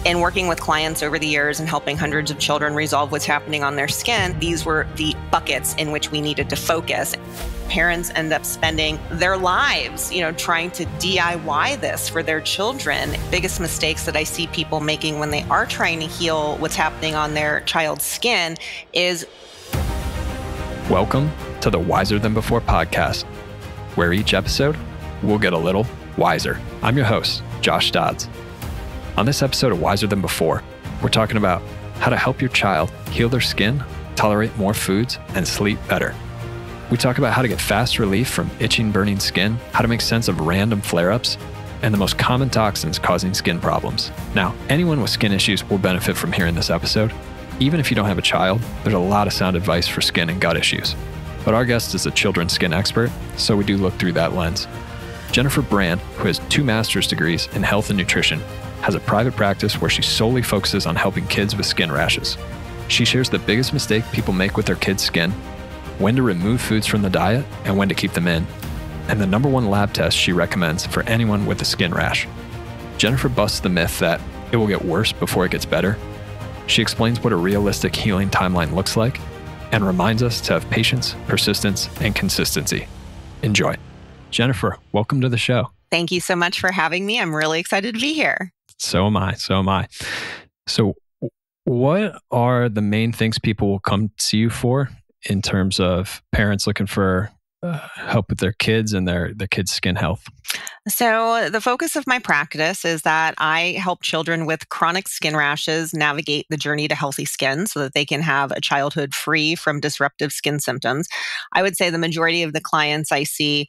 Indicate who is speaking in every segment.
Speaker 1: In working with clients over the years and helping hundreds of children resolve what's happening on their skin, these were the buckets in which we needed to focus. Parents end up spending their lives, trying to DIY this for their children. Biggest mistakes that I see people making when they are trying to heal what's happening on their child's skin is...
Speaker 2: Welcome to the Wiser Than Before podcast, where each episode we'll get a little wiser. I'm your host, Josh Dodds. On this episode of Wiser Than Before, we're talking about how to help your child heal their skin, tolerate more foods, and sleep better. We talk about how to get fast relief from itching, burning skin, how to make sense of random flare-ups, and the most common toxins causing skin problems. Now, anyone with skin issues will benefit from hearing this episode. Even if you don't have a child, there's a lot of sound advice for skin and gut issues. But our guest is a children's skin expert, so we do look through that lens. Jennifer Brand, who has 2 master's degrees in health and nutrition, has a private practice where she solely focuses on helping kids with skin rashes. She shares the biggest mistake people make with their kids' skin, when to remove foods from the diet, and when to keep them in, and the #1 lab test she recommends for anyone with a skin rash. Jennifer busts the myth that it will get worse before it gets better. She explains what a realistic healing timeline looks like, and reminds us to have patience, persistence, and consistency. Enjoy. Jennifer, welcome to the show.
Speaker 1: Thank you so much for having me. I'm really excited to be here.
Speaker 2: So am I. So what are the main things people will come see you for in terms of parents looking for help with their kids and their kids' skin health?
Speaker 1: So the focus of my practice is that I help children with chronic skin rashes navigate the journey to healthy skin so that they can have a childhood free from disruptive skin symptoms. I would say the majority of the clients I see,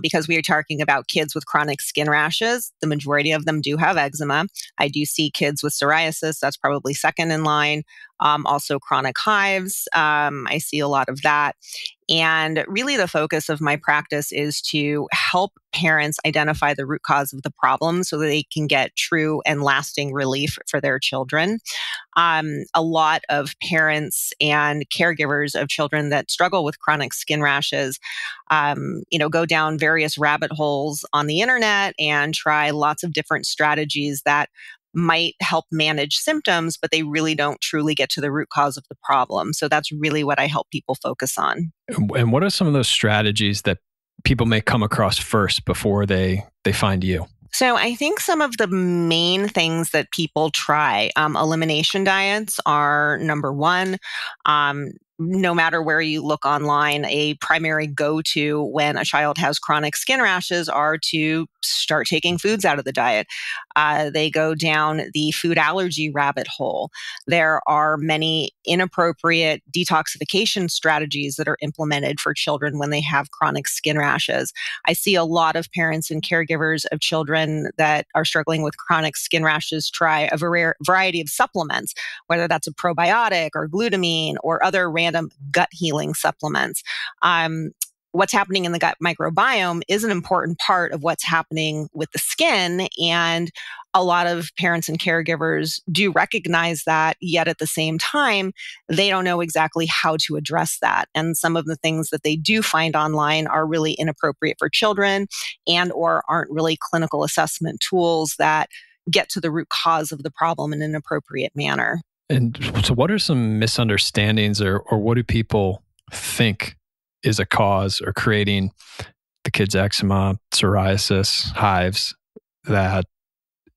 Speaker 1: because we are talking about kids with chronic skin rashes, the majority of them do have eczema. I do see kids with psoriasis. That's probably second in line. Also chronic hives. I see a lot of that. And really the focus of my practice is to help parents identify the root cause of the problem so that they can get true and lasting relief for their children. A lot of parents and caregivers of children that struggle with chronic skin rashes, go down various rabbit holes on the internet and try lots of different strategies that might help manage symptoms, but they really don't truly get to the root cause of the problem. So that's really what I help people focus on.
Speaker 2: And what are some of those strategies that people may come across first before they find you?
Speaker 1: So I think some of the main things that people try, elimination diets are #1. No matter where you look online, a primary go-to when a child has chronic skin rashes are to start taking foods out of the diet. They go down the food allergy rabbit hole. There are many inappropriate detoxification strategies that are implemented for children when they have chronic skin rashes. I see a lot of parents and caregivers of children that are struggling with chronic skin rashes try a variety of supplements, whether that's a probiotic or glutamine or other random gut healing supplements. What's happening in the gut microbiome is an important part of what's happening with the skin. And a lot of parents and caregivers do recognize that, yet at the same time, they don't know exactly how to address that. And some of the things that they do find online are really inappropriate for children and or aren't really clinical assessment tools that get to the root cause of the problem in an appropriate manner.
Speaker 2: And so what are some misunderstandings or what do people think is a cause or creating the kids' eczema, psoriasis, hives that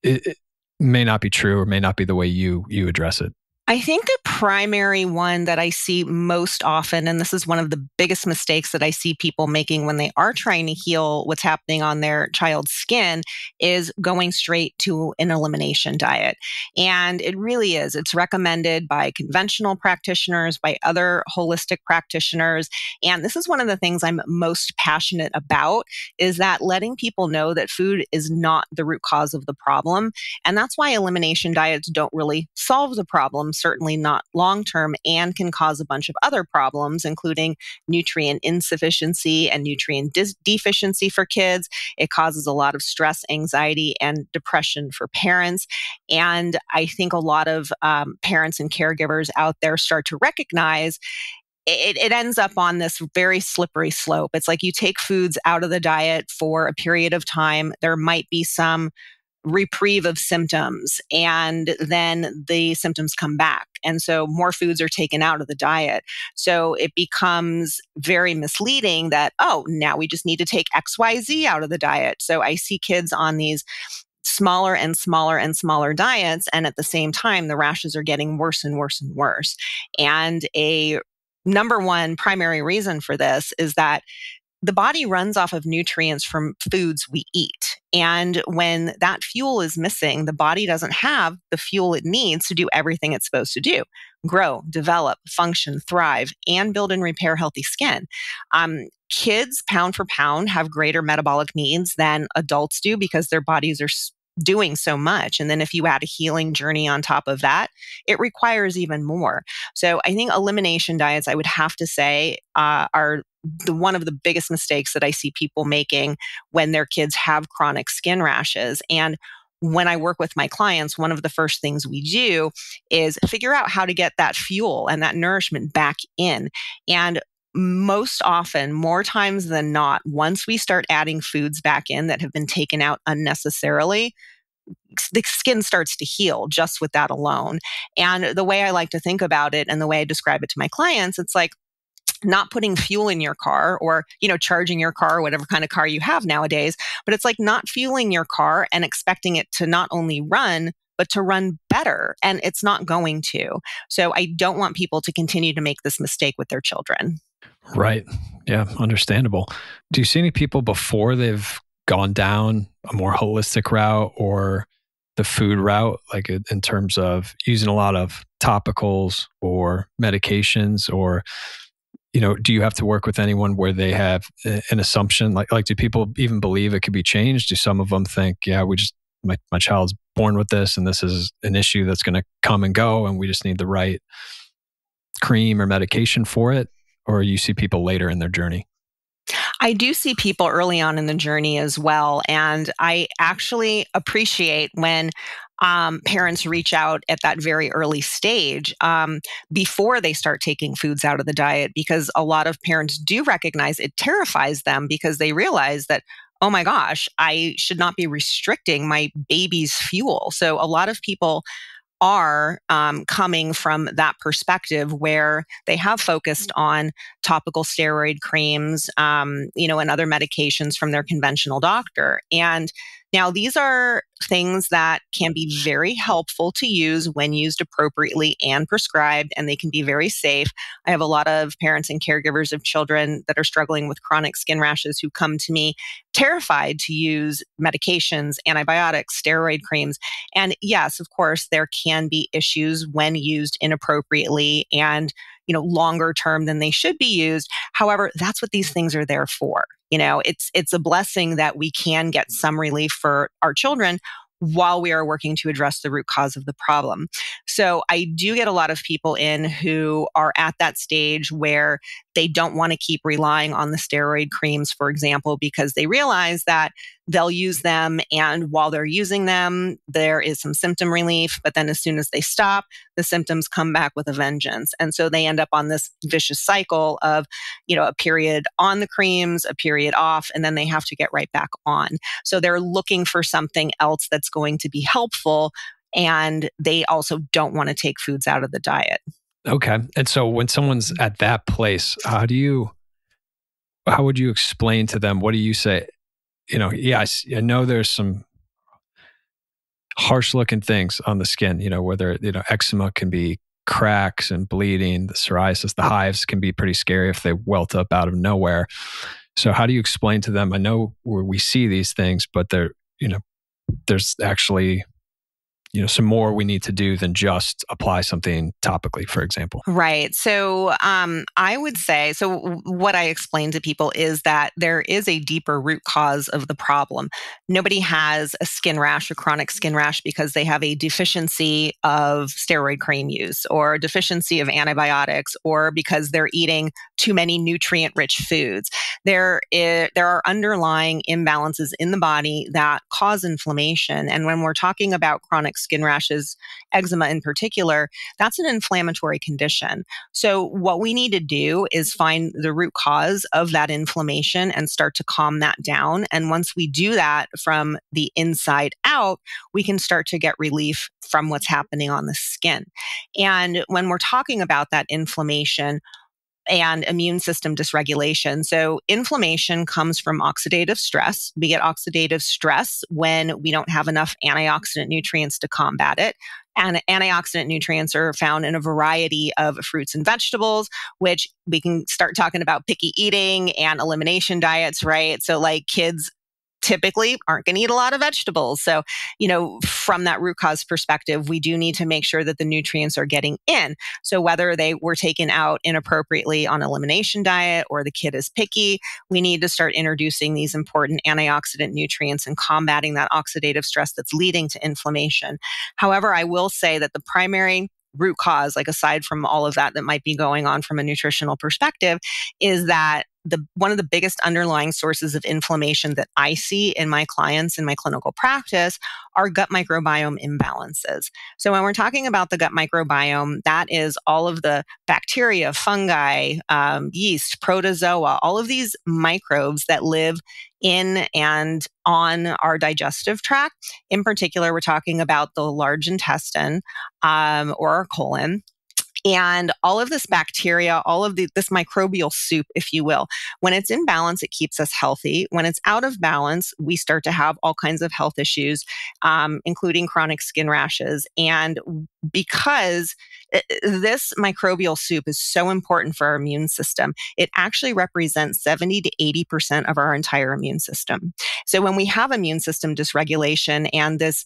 Speaker 2: it may not be true or may not be the way you address it?
Speaker 1: I think the primary one that I see most often, and this is one of the biggest mistakes that I see people making when they are trying to heal what's happening on their child's skin, is going straight to an elimination diet. And it really is. It's recommended by conventional practitioners, by other holistic practitioners. And this is one of the things I'm most passionate about, is that letting people know that food is not the root cause of the problem. And that's why elimination diets don't really solve the problem, certainly not long-term, and can cause a bunch of other problems, including nutrient insufficiency and nutrient deficiency for kids. It causes a lot of stress, anxiety, and depression for parents. And I think a lot of parents and caregivers out there start to recognize it ends up on this very slippery slope. It's like you take foods out of the diet for a period of time. There might be some reprieve of symptoms, and then the symptoms come back. And so more foods are taken out of the diet. So it becomes very misleading that, oh, now we just need to take XYZ out of the diet. So I see kids on these smaller and smaller and smaller diets. And at the same time, the rashes are getting worse and worse and worse. And a number one primary reason for this is that the body runs off of nutrients from foods we eat. And when that fuel is missing, the body doesn't have the fuel it needs to do everything it's supposed to do: grow, develop, function, thrive, and build and repair healthy skin. Kids, pound for pound, have greater metabolic needs than adults do because their bodies are doing so much. And then if you add a healing journey on top of that, it requires even more. So I think elimination diets, I would have to say, are one of the biggest mistakes that I see people making when their kids have chronic skin rashes. And when I work with my clients, one of the first things we do is figure out how to get that fuel and that nourishment back in. And most often, more times than not, once we start adding foods back in that have been taken out unnecessarily, the skin starts to heal just with that alone. And the way I like to think about it and the way I describe it to my clients, it's like not putting fuel in your car, or, charging your car, or whatever kind of car you have nowadays. But it's like not fueling your car and expecting it to not only run, but to run better. And it's not going to. So I don't want people to continue to make this mistake with their children.
Speaker 2: Right. Yeah, understandable. Do you see any people before they've gone down a more holistic route or the food route, like in terms of using a lot of topicals or medications, or do you have to work with anyone where they have an assumption? Like do people even believe it could be changed? Do some of them think, yeah, my child's born with this and this is an issue that's going to come and go and we just need the right cream or medication for it? Or you see people later in their journey?
Speaker 1: I do see people early on in the journey as well. And I actually appreciate when parents reach out at that very early stage, before they start taking foods out of the diet, because a lot of parents do recognize it terrifies them because they realize that, oh my gosh, I should not be restricting my baby's fuel. So a lot of people are coming from that perspective where they have focused on topical steroid creams, and other medications from their conventional doctor. And now these are things that can be very helpful to use when used appropriately and prescribed, and they can be very safe. I have a lot of parents and caregivers of children that are struggling with chronic skin rashes who come to me terrified to use medications, antibiotics, steroid creams. And yes, of course, there can be issues when used inappropriately and longer term than they should be used. However, that's what these things are there for. It's a blessing that we can get some relief for our children while we are working to address the root cause of the problem. So I do get a lot of people in who are at that stage where they don't want to keep relying on the steroid creams, for example, because they realize that they'll use them, and while they're using them, there is some symptom relief, but then as soon as they stop, the symptoms come back with a vengeance. And so they end up on this vicious cycle of, a period on the creams, a period off, and then they have to get right back on. So they're looking for something else that's going to be helpful, and they also don't want to take foods out of the diet.
Speaker 2: Okay. And so when someone's at that place, how would you explain to them? What do you say? Yes, I know there's some harsh looking things on the skin, whether, eczema can be cracks and bleeding, the psoriasis, the hives can be pretty scary if they welt up out of nowhere. So how do you explain to them? I know where we see these things, but there's actually some more we need to do than just apply something topically, for example.
Speaker 1: Right. So I would say, what I explain to people is that there is a deeper root cause of the problem. Nobody has a skin rash or chronic skin rash because they have a deficiency of steroid cream use or a deficiency of antibiotics or because they're eating too many nutrient-rich foods. There are underlying imbalances in the body that cause inflammation. And when we're talking about chronic skin rashes, eczema in particular, that's an inflammatory condition. So what we need to do is find the root cause of that inflammation and start to calm that down. And once we do that from the inside out, we can start to get relief from what's happening on the skin. And when we're talking about that inflammation, and immune system dysregulation. So inflammation comes from oxidative stress. We get oxidative stress when we don't have enough antioxidant nutrients to combat it. And antioxidant nutrients are found in a variety of fruits and vegetables, which we can start talking about picky eating and elimination diets, right? So like kids typically aren't going to eat a lot of vegetables. So, from that root cause perspective, we do need to make sure that the nutrients are getting in. So whether they were taken out inappropriately on elimination diet or the kid is picky, we need to start introducing these important antioxidant nutrients and combating that oxidative stress that's leading to inflammation. However, I will say that the primary root cause, like aside from all of that might be going on from a nutritional perspective, is that one of the biggest underlying sources of inflammation that I see in my clients in my clinical practice are gut microbiome imbalances. So when we're talking about the gut microbiome, that is all of the bacteria, fungi, yeast, protozoa, all of these microbes that live in and on our digestive tract. In particular, we're talking about the large intestine or our colon. And all of this bacteria, all of this microbial soup, if you will, when it's in balance, it keeps us healthy. When it's out of balance, we start to have all kinds of health issues, including chronic skin rashes. And because this microbial soup is so important for our immune system, it actually represents 70 to 80% of our entire immune system. So when we have immune system dysregulation and this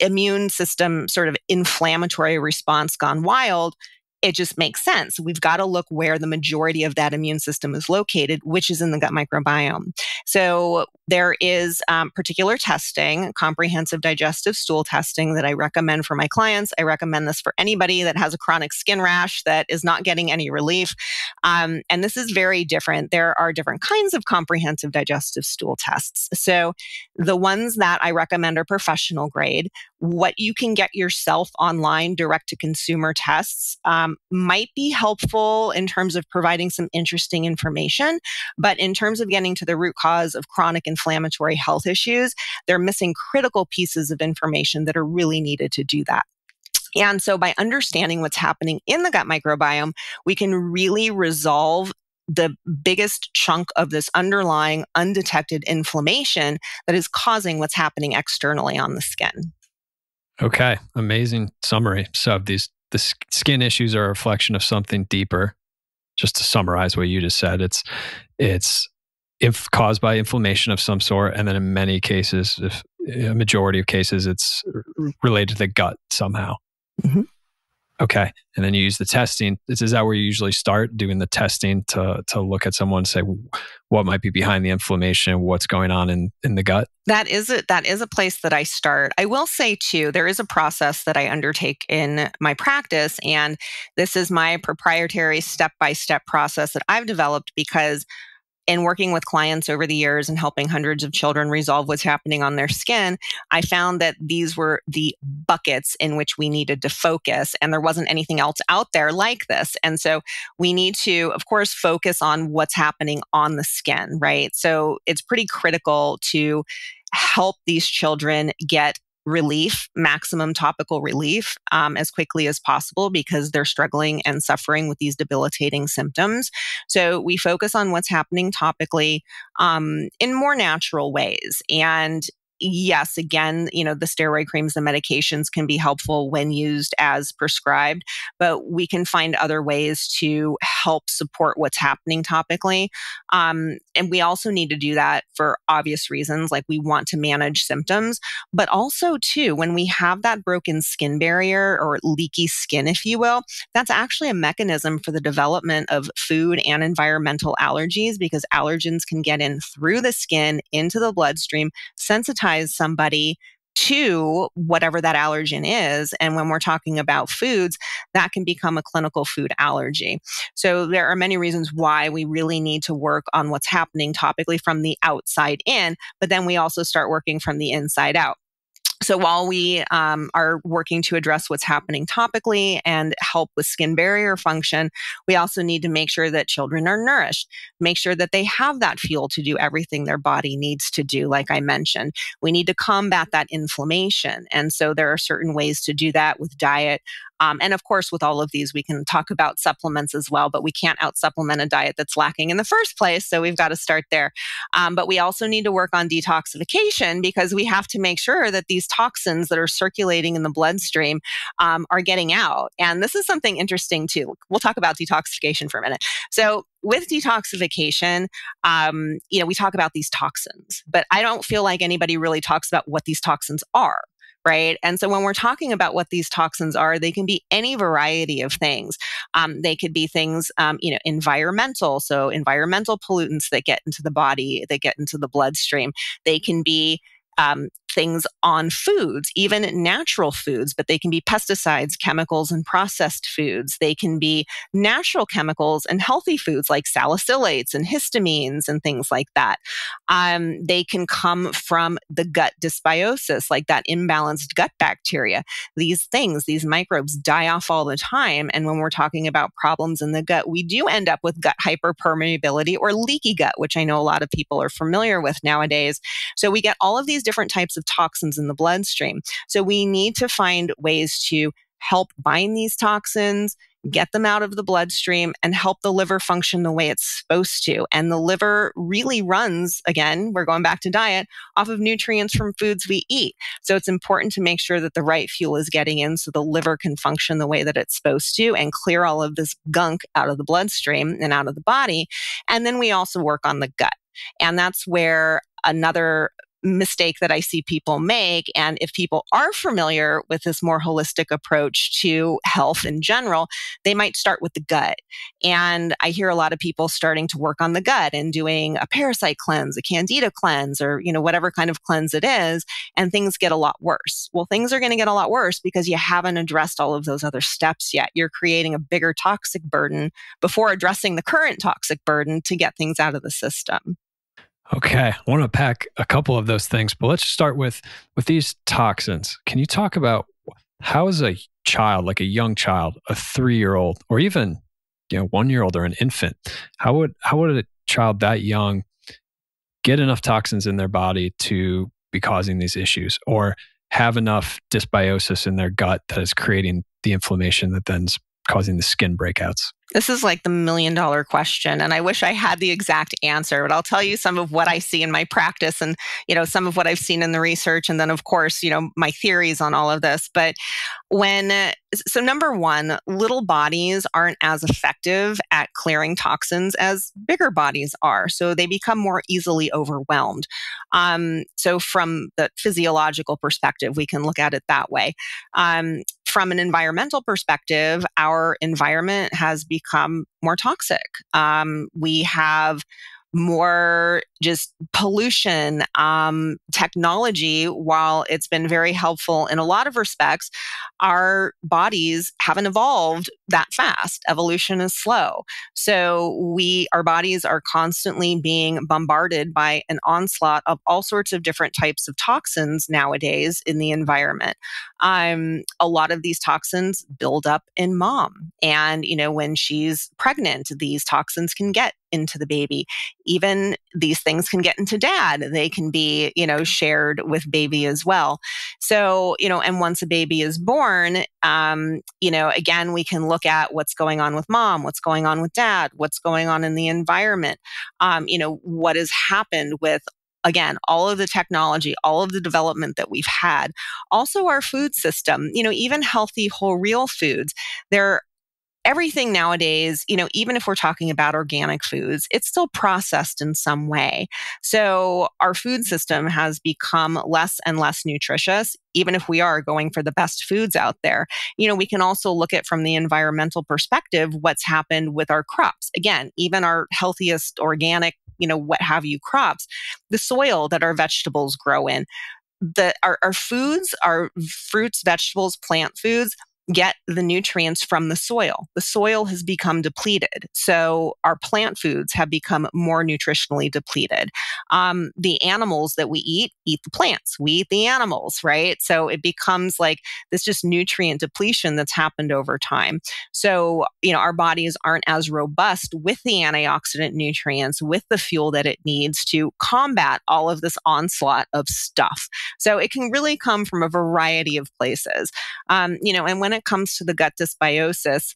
Speaker 1: immune system sort of inflammatory response gone wild, it just makes sense. We've got to look where the majority of that immune system is located, which is in the gut microbiome. So there is particular testing, comprehensive digestive stool testing that I recommend for my clients. I recommend this for anybody that has a chronic skin rash that is not getting any relief. And this is very different. There are different kinds of comprehensive digestive stool tests. So the ones that I recommend are professional grade. What you can get yourself online, direct to consumer tests, might be helpful in terms of providing some interesting information. But in terms of getting to the root cause of chronic inflammatory health issues, they're missing critical pieces of information that are really needed to do that. And so by understanding what's happening in the gut microbiome, we can really resolve the biggest chunk of this underlying undetected inflammation that is causing what's happening externally on the skin.
Speaker 2: Okay, amazing summary. So the skin issues are a reflection of something deeper. Just to summarize what you just said, it's if caused by inflammation of some sort, and then in many cases, if a majority of cases, it's related to the gut somehow.
Speaker 1: Mm-hmm.
Speaker 2: Okay, and then you use the testing. Is that where you usually start doing the testing to look at someone and say what might be behind the inflammation, what's going on in the gut?
Speaker 1: That is a place that I start. I will say too, there is a process that I undertake in my practice, and this is my proprietary step-by-step process that I've developed because in working with clients over the years and helping hundreds of children resolve what's happening on their skin, I found that these were the buckets in which we needed to focus, and there wasn't anything else out there like this. And so we need to, of course, focus on what's happening on the skin, right? So it's pretty critical to help these children get relief, maximum topical relief, as quickly as possible because they're struggling and suffering with these debilitating symptoms. So we focus on what's happening topically in more natural ways. And yes, again, the steroid creams, the medications can be helpful when used as prescribed, but we can find other ways to help support what's happening topically. And we also need to do that for obvious reasons, like we want to manage symptoms, but also too, when we have that broken skin barrier or leaky skin, if you will, that's actually a mechanism for the development of food and environmental allergies because allergens can get in through the skin into the bloodstream, sensitize somebody to whatever that allergen is. And when we're talking about foods, that can become a clinical food allergy. So there are many reasons why we really need to work on what's happening topically from the outside in, but then we also start working from the inside out. So while we are working to address what's happening topically and help with skin barrier function, we also need to make sure that children are nourished, make sure that they have that fuel to do everything their body needs to do, like I mentioned. We need to combat that inflammation. And so there are certain ways to do that with diet. And of course, with all of these, we can talk about supplements as well, but we can't out supplement a diet that's lacking in the first place. So we've got to start there. But we also need to work on detoxification because we have to make sure that these toxins that are circulating in the bloodstream are getting out. And this is something interesting too. We'll talk about detoxification for a minute. So with detoxification, we talk about these toxins, but I don't feel like anybody really talks about what these toxins are. Right. And so when we're talking about what these toxins are, they can be any variety of things. They could be things, environmental. So environmental pollutants that get into the body, that get into the bloodstream. They can be things on foods, even natural foods, but they can be pesticides, chemicals, and processed foods. They can be natural chemicals and healthy foods like salicylates and histamines and things like that. They can come from the gut dysbiosis, like that imbalanced gut bacteria. These things, these microbes die off all the time. And when we're talking about problems in the gut, we do end up with gut hyperpermeability or leaky gut, which I know a lot of people are familiar with nowadays. So we get all of these different types of toxins in the bloodstream. So we need to find ways to help bind these toxins, get them out of the bloodstream, and help the liver function the way it's supposed to. And the liver really runs, again, we're going back to diet, off of nutrients from foods we eat. So it's important to make sure that the right fuel is getting in so the liver can function the way that it's supposed to and clear all of this gunk out of the bloodstream and out of the body. And then we also work on the gut. And that's where another mistake that I see people make. And if people are familiar with this more holistic approach to health in general, they might start with the gut. And I hear a lot of people starting to work on the gut and doing a parasite cleanse, a candida cleanse, or, whatever kind of cleanse it is. And things get a lot worse. Well, things are going to get a lot worse because you haven't addressed all of those other steps yet. You're creating a bigger toxic burden before addressing the current toxic burden to get things out of the system.
Speaker 2: Okay, I want to pack a couple of those things, but let's start with these toxins. Can you talk about how is a child, like a young child, a 3-year-old, or even 1-year-old or an infant, how would a child that young get enough toxins in their body to be causing these issues, or have enough dysbiosis in their gut that is creating the inflammation that then's causing the skin breakouts?
Speaker 1: This is like the $1 million question. And I wish I had the exact answer, but I'll tell you some of what I see in my practice and, some of what I've seen in the research. And then of course, my theories on all of this. But so number one, little bodies aren't as effective at clearing toxins as bigger bodies are. So they become more easily overwhelmed. So from the physiological perspective, we can look at it that way. From an environmental perspective, our environment has become more toxic. We have more just pollution. Technology, while it's been very helpful in a lot of respects, our bodies haven't evolved that fast. Evolution is slow. So our bodies are constantly being bombarded by an onslaught of all sorts of different types of toxins nowadays in the environment. A lot of these toxins build up in mom. And, when she's pregnant, these toxins can get into the baby. Even these things can get into dad. They can be, shared with baby as well. So, and once a baby is born, again, we can look at what's going on with mom, what's going on with dad, what's going on in the environment, what has happened with, again, all of the technology, all of the development that we've had. Also our food system, even healthy whole real foods. Everything nowadays, even if we're talking about organic foods, it's still processed in some way. So our food system has become less and less nutritious, even if we are going for the best foods out there. We can also look at from the environmental perspective, what's happened with our crops. Again, even our healthiest organic, what have you crops, the soil that our vegetables grow in, our foods, our fruits, vegetables, plant foods, get the nutrients from the soil. The soil has become depleted. So our plant foods have become more nutritionally depleted. The animals that we eat the plants. We eat the animals, right? So it becomes like this just nutrient depletion that's happened over time. So, our bodies aren't as robust with the antioxidant nutrients, with the fuel that it needs to combat all of this onslaught of stuff. So it can really come from a variety of places. And when it comes to the gut dysbiosis,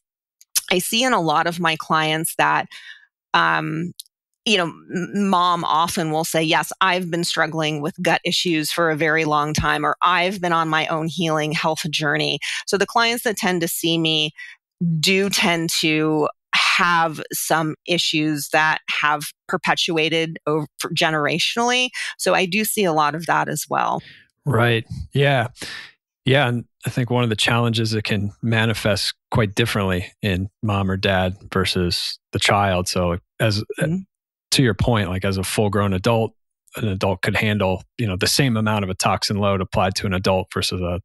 Speaker 1: I see in a lot of my clients that, mom often will say, yes, I've been struggling with gut issues for a very long time, or I've been on my own healing health journey. So the clients that tend to see me do tend to have some issues that have perpetuated over generationally. So I do see a lot of that as well.
Speaker 2: Right. Yeah. Yeah. And I think one of the challenges, it can manifest quite differently in mom or dad versus the child. So as to your point, like as a full grown adult, an adult could handle, the same amount of a toxin load applied to an adult versus a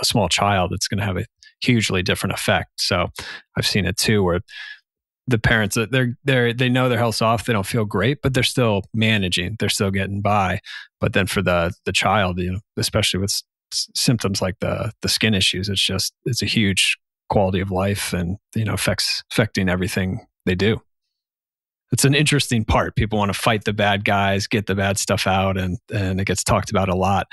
Speaker 2: small child. It's going to have a hugely different effect. So I've seen it too, where the parents, they know their health's off, they don't feel great, but they're still managing, they're still getting by. But then for the child, especially with symptoms like the skin issues, it's a huge quality of life, and affecting everything they do. It's an interesting part. People want to fight the bad guys, get the bad stuff out, and it gets talked about a lot.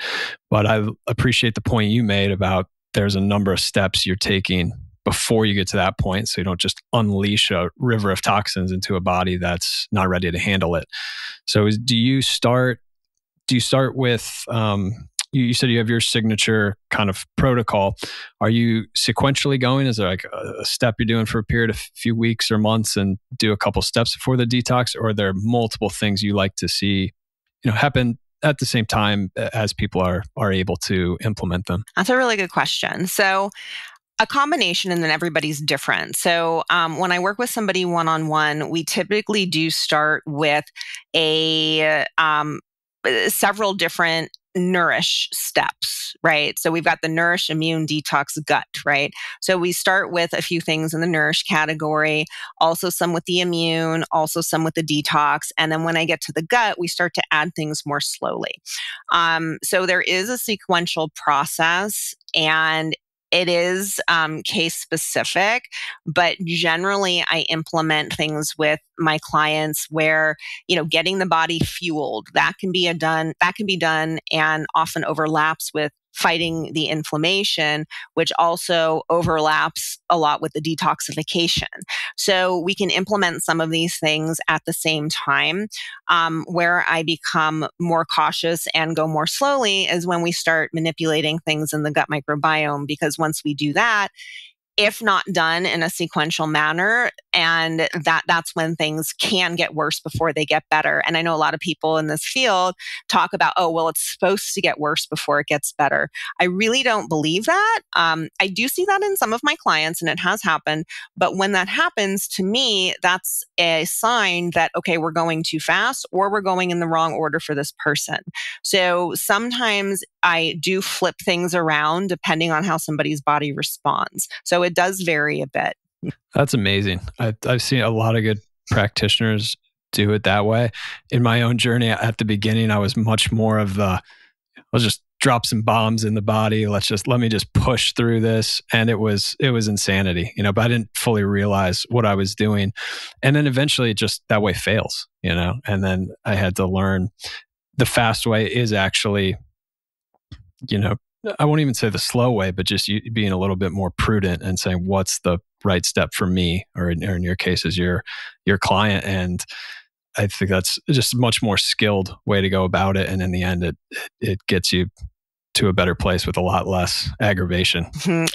Speaker 2: But I appreciate the point you made about there's a number of steps you're taking before you get to that point, so you don't just unleash a river of toxins into a body that's not ready to handle it. So do you start with, you said you have your signature kind of protocol. Are you sequentially going? Is there like a step you're doing for a period of a few weeks or months and do a couple steps before the detox? Or are there multiple things you like to see, happen at the same time as people are able to implement them?
Speaker 1: That's a really good question. So a combination, and then everybody's different. So when I work with somebody one-on-one, we typically do start with several different nourish steps, right? So we've got the nourish, immune, detox, gut, right? So we start with a few things in the nourish category, also some with the immune, also some with the detox. And then when I get to the gut, we start to add things more slowly. So there is a sequential process, and it is case specific, but generally I implement things with my clients where, getting the body fueled, that can be done and often overlaps with fighting the inflammation, which also overlaps a lot with the detoxification. So we can implement some of these things at the same time. Where I become more cautious and go more slowly is when we start manipulating things in the gut microbiome, because once we do that, if not done in a sequential manner, and that's when things can get worse before they get better. And I know a lot of people in this field talk about, oh, well, it's supposed to get worse before it gets better. I really don't believe that. I do see that in some of my clients, and it has happened. But when that happens, to me, that's a sign that, okay, we're going too fast, or we're going in the wrong order for this person. So sometimes I do flip things around depending on how somebody's body responds. So it does vary a bit.
Speaker 2: That's amazing. I've seen a lot of good practitioners do it that way. In my own journey at the beginning, I was much more of let's just drop some bombs in the body. Let me just push through this. And it was insanity, but I didn't fully realize what I was doing. And then eventually it just that way fails, and then I had to learn the fast way is actually, I won't even say the slow way, but just you being a little bit more prudent and saying what's the right step for me, or in your case is your client. And I think that's just a much more skilled way to go about it. And in the end, it gets you to a better place with a lot less aggravation.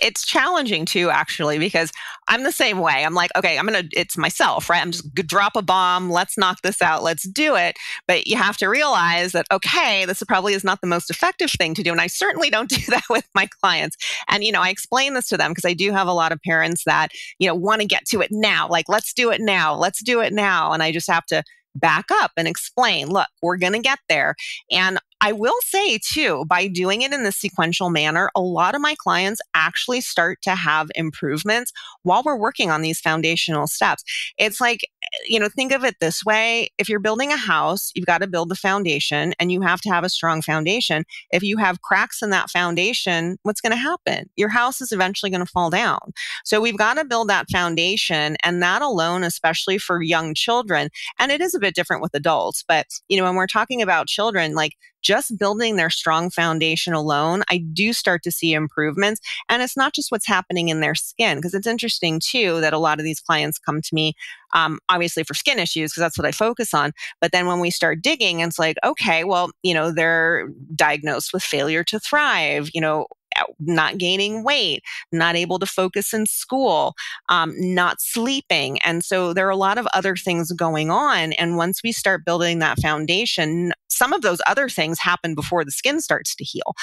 Speaker 1: It's challenging too, actually, because I'm the same way. I'm like, okay, it's myself, right? I'm just gonna drop a bomb. Let's knock this out. Let's do it. But you have to realize that, okay, this probably is not the most effective thing to do. And I certainly don't do that with my clients. And, I explain this to them because I do have a lot of parents that, want to get to it now. Like, let's do it now. Let's do it now. And I just have to back up and explain, look, we're going to get there. And I will say too, by doing it in the sequential manner, a lot of my clients actually start to have improvements while we're working on these foundational steps. It's like, think of it this way. If you're building a house, you've got to build the foundation and you have to have a strong foundation. If you have cracks in that foundation, what's going to happen? Your house is eventually going to fall down. So we've got to build that foundation, and that alone, especially for young children, and it is a bit different with adults, but when we're talking about children, like just building their strong foundation alone, I do start to see improvements. And it's not just what's happening in their skin, because it's interesting too that a lot of these clients come to me, obviously for skin issues, because that's what I focus on. But then when we start digging, it's like, okay, well, they're diagnosed with failure to thrive, not gaining weight, not able to focus in school, not sleeping. And so there are a lot of other things going on. And once we start building that foundation, some of those other things happen before the skin starts to heal.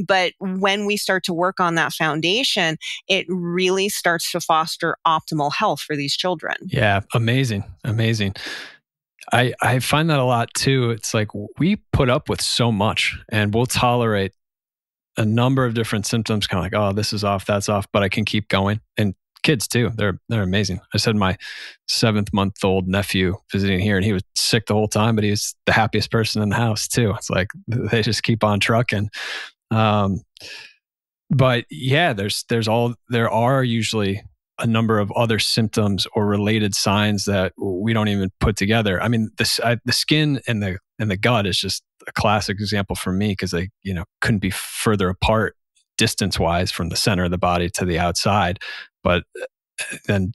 Speaker 1: But when we start to work on that foundation, it really starts to foster optimal health for these children.
Speaker 2: Yeah, amazing. Amazing. I find that a lot too. It's like we put up with so much and we'll tolerate a number of different symptoms, kind of like, oh, this is off, that's off, but I can keep going. And kids too, they're amazing. I said my 7-month-old nephew visiting here, and he was sick the whole time, but he was the happiest person in the house too. It's like they just keep on trucking. But yeah, there are usually a number of other symptoms or related signs that we don't even put together. I mean, the skin and the gut is just a classic example for me, because they couldn't be further apart distance wise from the center of the body to the outside. But then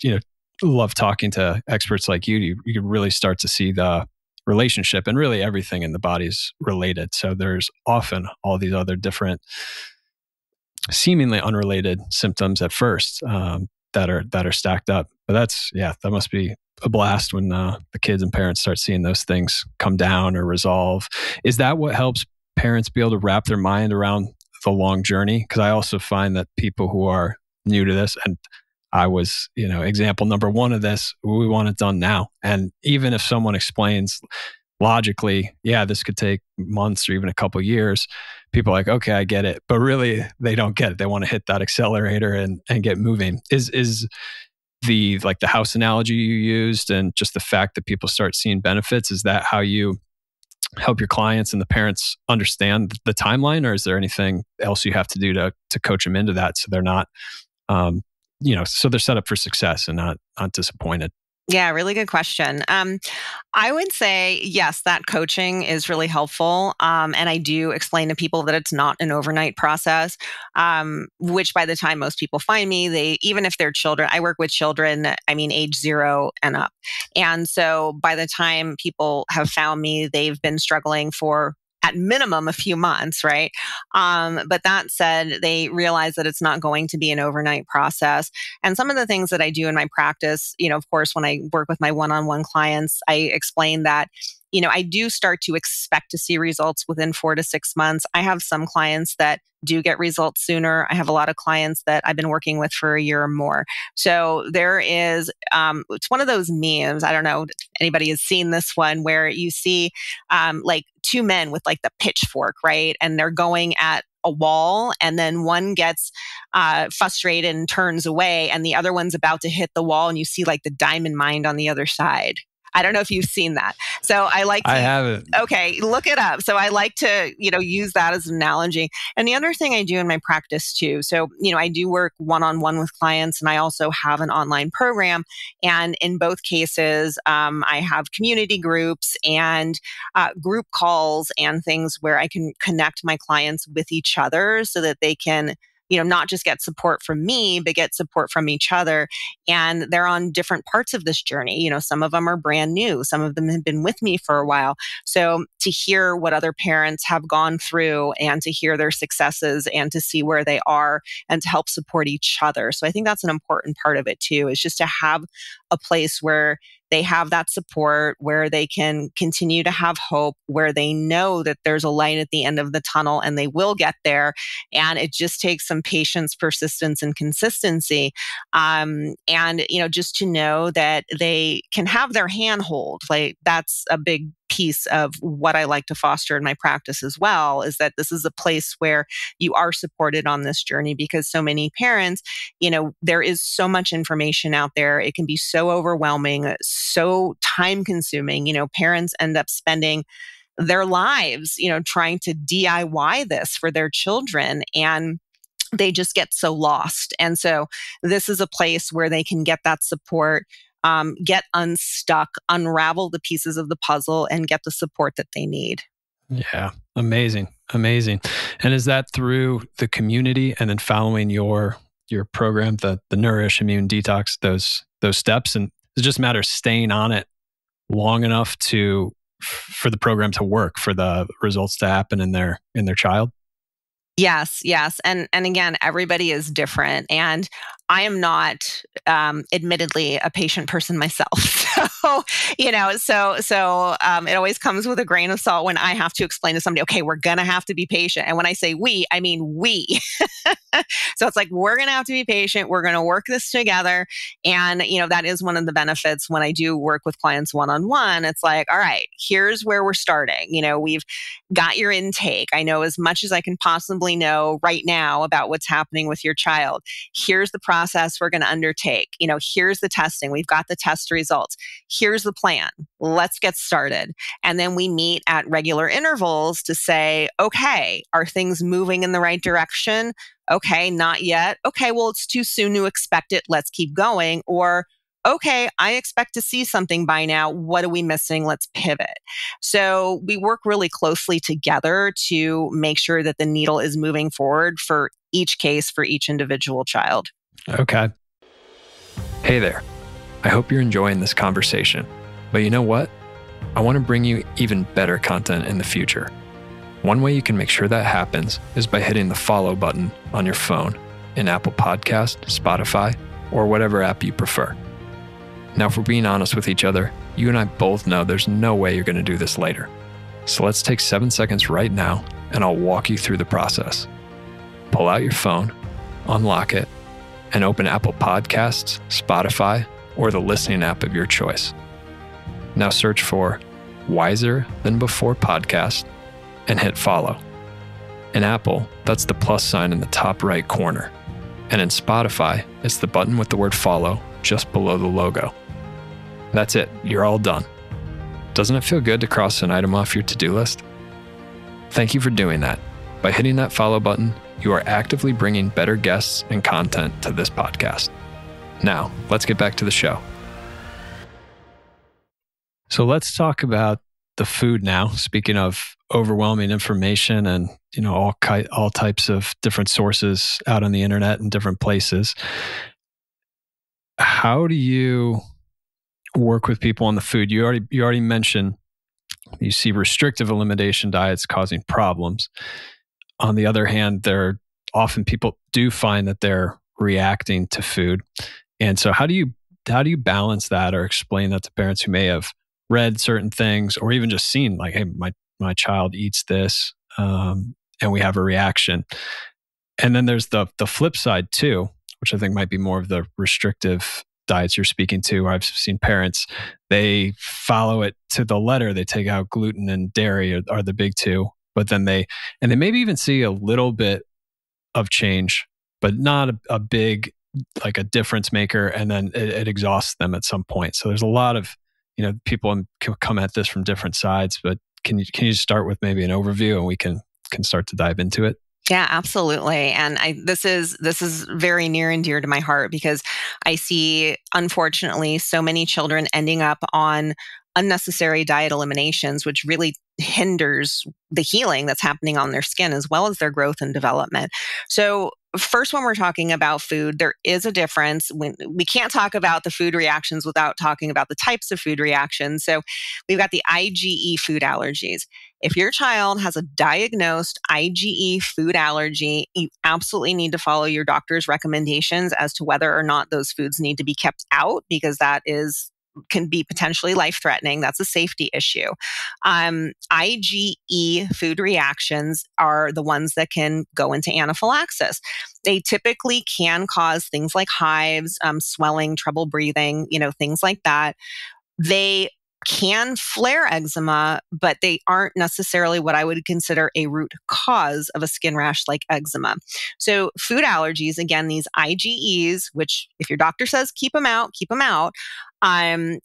Speaker 2: love talking to experts like you. You can really start to see the relationship, and really everything in the body is related. So there's often all these other different seemingly unrelated symptoms at first that are stacked up. But that must be a blast when the kids and parents start seeing those things come down or resolve. Is that what helps parents be able to wrap their mind around the long journey? Because I also find that people who are new to this, and I was, example number one of this, we want it done now. And even if someone explains logically, yeah, this could take months or even a couple of years, people are like, okay, I get it. But really, they don't get it. They want to hit that accelerator and get moving. Is the house analogy you used, and just the fact that people start seeing benefits, is that how you help your clients and the parents understand the timeline? Or is there anything else you have to do to coach them into that, so they're not, so they're set up for success and not disappointed?
Speaker 1: Yeah, really good question. I would say, yes, that coaching is really helpful. And I do explain to people that it's not an overnight process, which by the time most people find me, even if they're children, I work with children, age 0 and up. And so by the time people have found me, they've been struggling for at minimum a few months, right? But that said, they realize that it's not going to be an overnight process. And some of the things that I do in my practice, of course, when I work with my one-on-one clients, I explain that I do start to expect to see results within 4 to 6 months. I have some clients that do get results sooner. I have a lot of clients that I've been working with for a year or more. So there is, it's one of those memes. I don't know if anybody has seen this one, where you see like two men with like the pitchfork, right? And they're going at a wall, and then one gets frustrated and turns away, and the other one's about to hit the wall, and you see like the diamond mine on the other side. I don't know if you've seen that. So I
Speaker 2: haven't.
Speaker 1: Okay, look it up. So I like to, use that as an analogy. And the other thing I do in my practice too. So, I do work one-on-one with clients, and I also have an online program. And in both cases, I have community groups and group calls and things where I can connect my clients with each other so that they can not just get support from me, but get support from each other. And they're on different parts of this journey. Some of them are brand new. Some of them have been with me for a while. So to hear what other parents have gone through, and to hear their successes, and to see where they are, and to help support each other. So I think that's an important part of it too, is just to have a place where they have that support, where they can continue to have hope, where they know that there's a light at the end of the tunnel and they will get there. And it just takes some patience, persistence, and consistency. And, just to know that they can have their hand hold, like that's a big piece of what I like to foster in my practice as well, is that this is a place where you are supported on this journey, because so many parents, there is so much information out there. It can be so overwhelming, so time consuming. Parents end up spending their lives, trying to DIY this for their children. And they just get so lost. And so this is a place where they can get that support, get unstuck, unravel the pieces of the puzzle, and get the support that they need.
Speaker 2: Yeah. Amazing. Amazing. And is that through the community and then following your program, the Nourish Immune Detox, those steps? And it just matters staying on it long enough for the program to work, for the results to happen in their child?
Speaker 1: Yes, yes. And again, everybody is different. And I am not, admittedly, a patient person myself. So it always comes with a grain of salt when I have to explain to somebody, okay, we're going to have to be patient. And when I say we, I mean we. So it's like, we're going to have to be patient. We're going to work this together. And, that is one of the benefits when I do work with clients one-on-one. It's like, all right, here's where we're starting. We've got your intake. I know as much as I can possibly know right now about what's happening with your child. Here's the process we're going to undertake. Here's the testing. We've got the test results. Here's the plan. Let's get started. And then we meet at regular intervals to say, okay, are things moving in the right direction? Okay, not yet. Okay, well, it's too soon to expect it. Let's keep going. Or, okay, I expect to see something by now. What are we missing? Let's pivot. So we work really closely together to make sure that the needle is moving forward for each case, for each individual child.
Speaker 2: Okay. Hey there. I hope you're enjoying this conversation. But you know what? I want to bring you even better content in the future. One way you can make sure that happens is by hitting the follow button on your phone in Apple Podcast, Spotify, or whatever app you prefer. Now, if we're being honest with each other, you and I both know there's no way you're going to do this later. So let's take 7 seconds right now, and I'll walk you through the process. Pull out your phone, unlock it, and open Apple Podcasts, Spotify, or the listening app of your choice. Now search for Wiser Than Before Podcast and hit follow. In Apple, that's the plus sign in the top right corner. And in Spotify, it's the button with the word follow just below the logo. That's it. You're all done. Doesn't it feel good to cross an item off your to-do list? Thank you for doing that. By hitting that follow button, you are actively bringing better guests and content to this podcast. Now, let's get back to the show. So let's talk about the food now. Speaking of overwhelming information and all types of different sources out on the internet and different places, how do you work with people on the food? You already mentioned you see restrictive elimination diets causing problems. On the other hand, there often people do find that they're reacting to food. And so how do you balance that or explain that to parents who may have read certain things or even just seen like, hey, my child eats this, and we have a reaction. And then there's the flip side too, which I think might be more of the restrictive diets you're speaking to. I've seen parents, they follow it to the letter. They take out gluten and dairy are the big two, but then they maybe even see a little bit of change, but not a big, like a difference maker. And then it exhausts them at some point. So there's a lot of, people come at this from different sides, but can you start with maybe an overview and we can start to dive into it?
Speaker 1: Yeah, absolutely. And this is very near and dear to my heart because I see, unfortunately, so many children ending up on unnecessary diet eliminations, which really hinders the healing that's happening on their skin as well as their growth and development. So first, when we're talking about food, there is a difference. We can't talk about the food reactions without talking about the types of food reactions. So we've got the IgE food allergies. If your child has a diagnosed IgE food allergy, you absolutely need to follow your doctor's recommendations as to whether or not those foods need to be kept out, because that is can be potentially life-threatening. That's a safety issue. IgE food reactions are the ones that can go into anaphylaxis. They typically can cause things like hives, swelling, trouble breathing, things like that. They can flare eczema, but they aren't necessarily what I would consider a root cause of a skin rash like eczema. So food allergies, again, these IgEs, which if your doctor says keep them out, keep them out.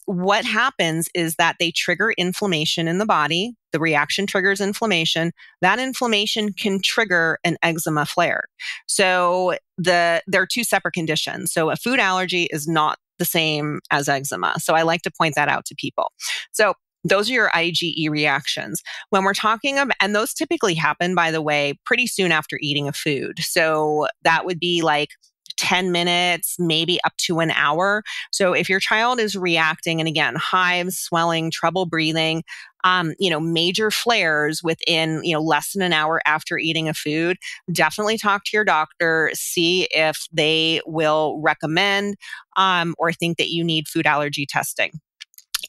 Speaker 1: What happens is that they trigger inflammation in the body. The reaction triggers inflammation. That inflammation can trigger an eczema flare. So there are two separate conditions. So a food allergy is not the same as eczema. So I like to point that out to people. So those are your IgE reactions. When we're talking about, and those typically happen, by the way, pretty soon after eating a food. So that would be like 10 minutes, maybe up to an hour. So if your child is reacting, and again, hives, swelling, trouble breathing, major flares within, less than an hour after eating a food, definitely talk to your doctor, see if they will recommend or think that you need food allergy testing.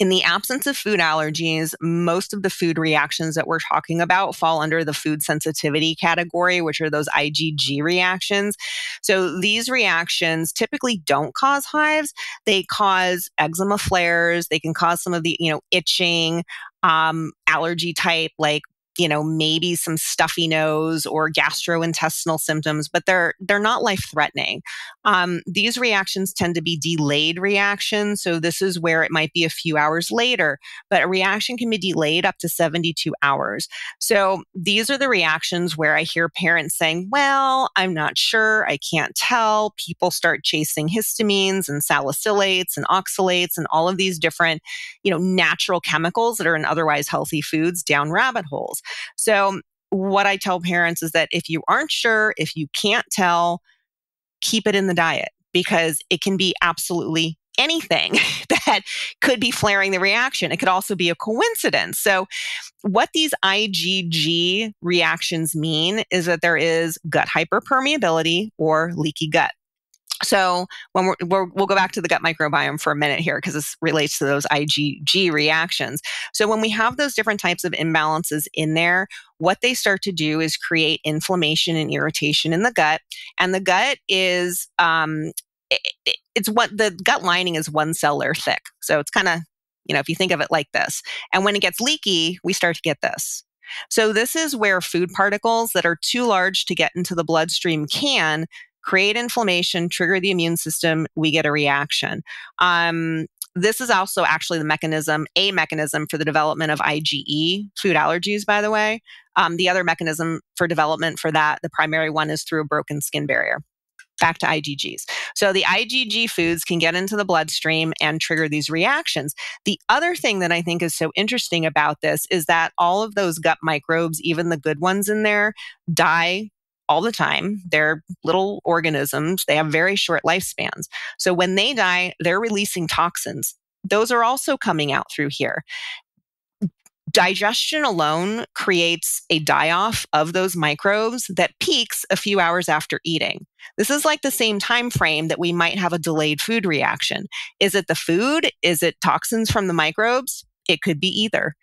Speaker 1: In the absence of food allergies, most of the food reactions that we're talking about fall under the food sensitivity category, which are those IgG reactions. So these reactions typically don't cause hives. They cause eczema flares. They can cause some of the, itching, allergy type, like maybe some stuffy nose or gastrointestinal symptoms, but they're not life-threatening. These reactions tend to be delayed reactions. So this is where it might be a few hours later, but a reaction can be delayed up to 72 hours. So these are the reactions where I hear parents saying, well, I'm not sure, I can't tell. People start chasing histamines and salicylates and oxalates and all of these different, natural chemicals that are in otherwise healthy foods down rabbit holes. So what I tell parents is that if you aren't sure, if you can't tell, keep it in the diet, because it can be absolutely anything that could be flaring the reaction. It could also be a coincidence. So what these IgG reactions mean is that there is gut hyperpermeability or leaky gut. So when we'll go back to the gut microbiome for a minute here, because this relates to those IgG reactions. So when we have those different types of imbalances in there, what they start to do is create inflammation and irritation in the gut. And the gut is, it's what the gut lining is one cell layer thick. So it's kind of, if you think of it like this. And when it gets leaky, we start to get this. So this is where food particles that are too large to get into the bloodstream can create inflammation, trigger the immune system, we get a reaction. This is also actually a mechanism for the development of IgE food allergies, by the way. The other mechanism for development for that, the primary one, is through a broken skin barrier. Back to IgGs. So the IgG foods can get into the bloodstream and trigger these reactions. The other thing that I think is so interesting about this is that all of those gut microbes, even the good ones in there, die all the time. They're little organisms. They have very short lifespans. So when they die, they're releasing toxins. Those are also coming out through here. Digestion alone creates a die-off of those microbes that peaks a few hours after eating. This is like the same time frame that we might have a delayed food reaction. Is it the food? Is it toxins from the microbes? It could be either.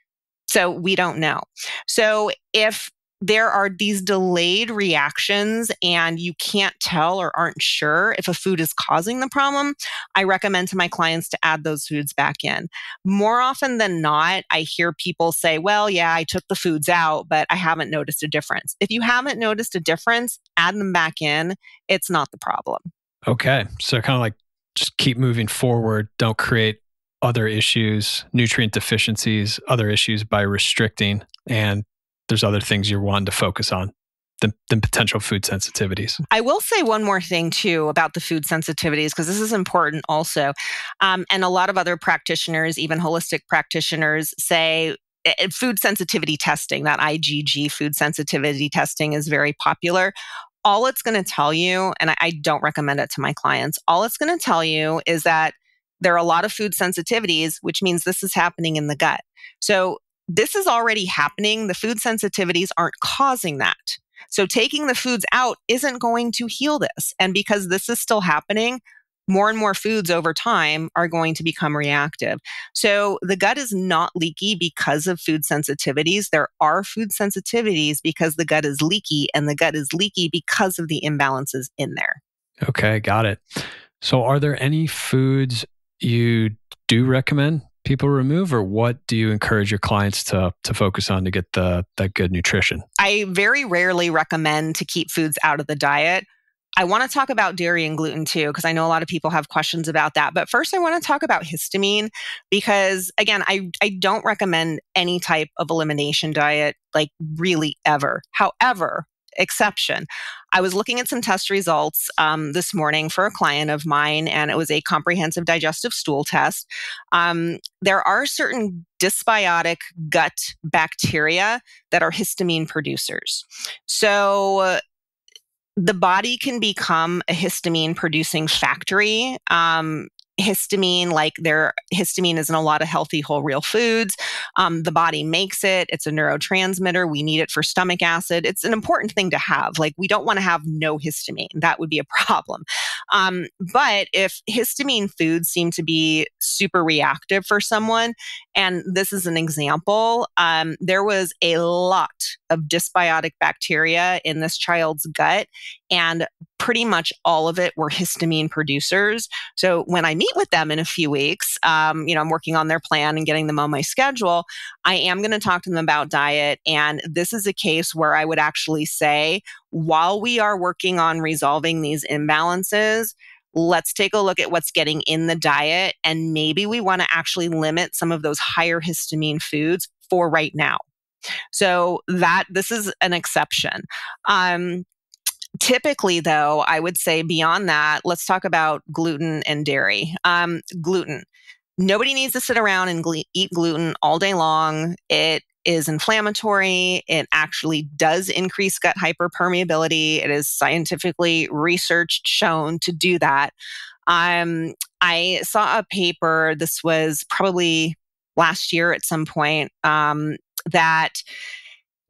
Speaker 1: So we don't know. So if there are these delayed reactions and you can't tell or aren't sure if a food is causing the problem, I recommend to my clients to add those foods back in. More often than not, I hear people say, well, yeah, I took the foods out, but I haven't noticed a difference. If you haven't noticed a difference, add them back in. It's not the problem.
Speaker 2: Okay. So kind of like just keep moving forward. Don't create other issues, nutrient deficiencies, other issues by restricting, and there's other things you're wanting to focus on than potential food sensitivities.
Speaker 1: I will say one more thing too about the food sensitivities, because this is important also. And a lot of other practitioners, even holistic practitioners, say food sensitivity testing, that IgG food sensitivity testing, is very popular. All it's going to tell you, and I don't recommend it to my clients, all it's going to tell you is that there are a lot of food sensitivities, which means this is happening in the gut. So this is already happening. The food sensitivities aren't causing that. So taking the foods out isn't going to heal this. And because this is still happening, more and more foods over time are going to become reactive. So the gut is not leaky because of food sensitivities. There are food sensitivities because the gut is leaky, and the gut is leaky because of the imbalances in there.
Speaker 2: Okay, got it. So are there any foods you do recommend people remove, or what do you encourage your clients to focus on to get that good nutrition?
Speaker 1: I very rarely recommend to keep foods out of the diet. I want to talk about dairy and gluten too, because I know a lot of people have questions about that. But first, I want to talk about histamine because, again, I don't recommend any type of elimination diet, like really ever. However, exception. I was looking at some test results this morning for a client of mine, and it was a comprehensive digestive stool test. There are certain dysbiotic gut bacteria that are histamine producers. So the body can become a histamine producing factory. Histamine is in a lot of healthy whole real foods. The body makes it. It's a neurotransmitter. We need it for stomach acid. It's an important thing to have. Like, we don't want to have no histamine. That would be a problem. But if histamine foods seem to be super reactive for someone, and this is an example, there was a lot of dysbiotic bacteria in this child's gut, and pretty much all of it were histamine producers. So when I meet with them in a few weeks, I'm working on their plan and getting them on my schedule. I am going to talk to them about diet. And this is a case where I would actually say, while we are working on resolving these imbalances, let's take a look at what's getting in the diet. And maybe we want to actually limit some of those higher histamine foods for right now. So this is an exception. Typically, though, I would say beyond that, let's talk about gluten and dairy. Gluten. Nobody needs to sit around and eat gluten all day long. It is inflammatory. It actually does increase gut hyperpermeability. It is scientifically researched, shown to do that. I saw a paper, this was probably last year at some point, that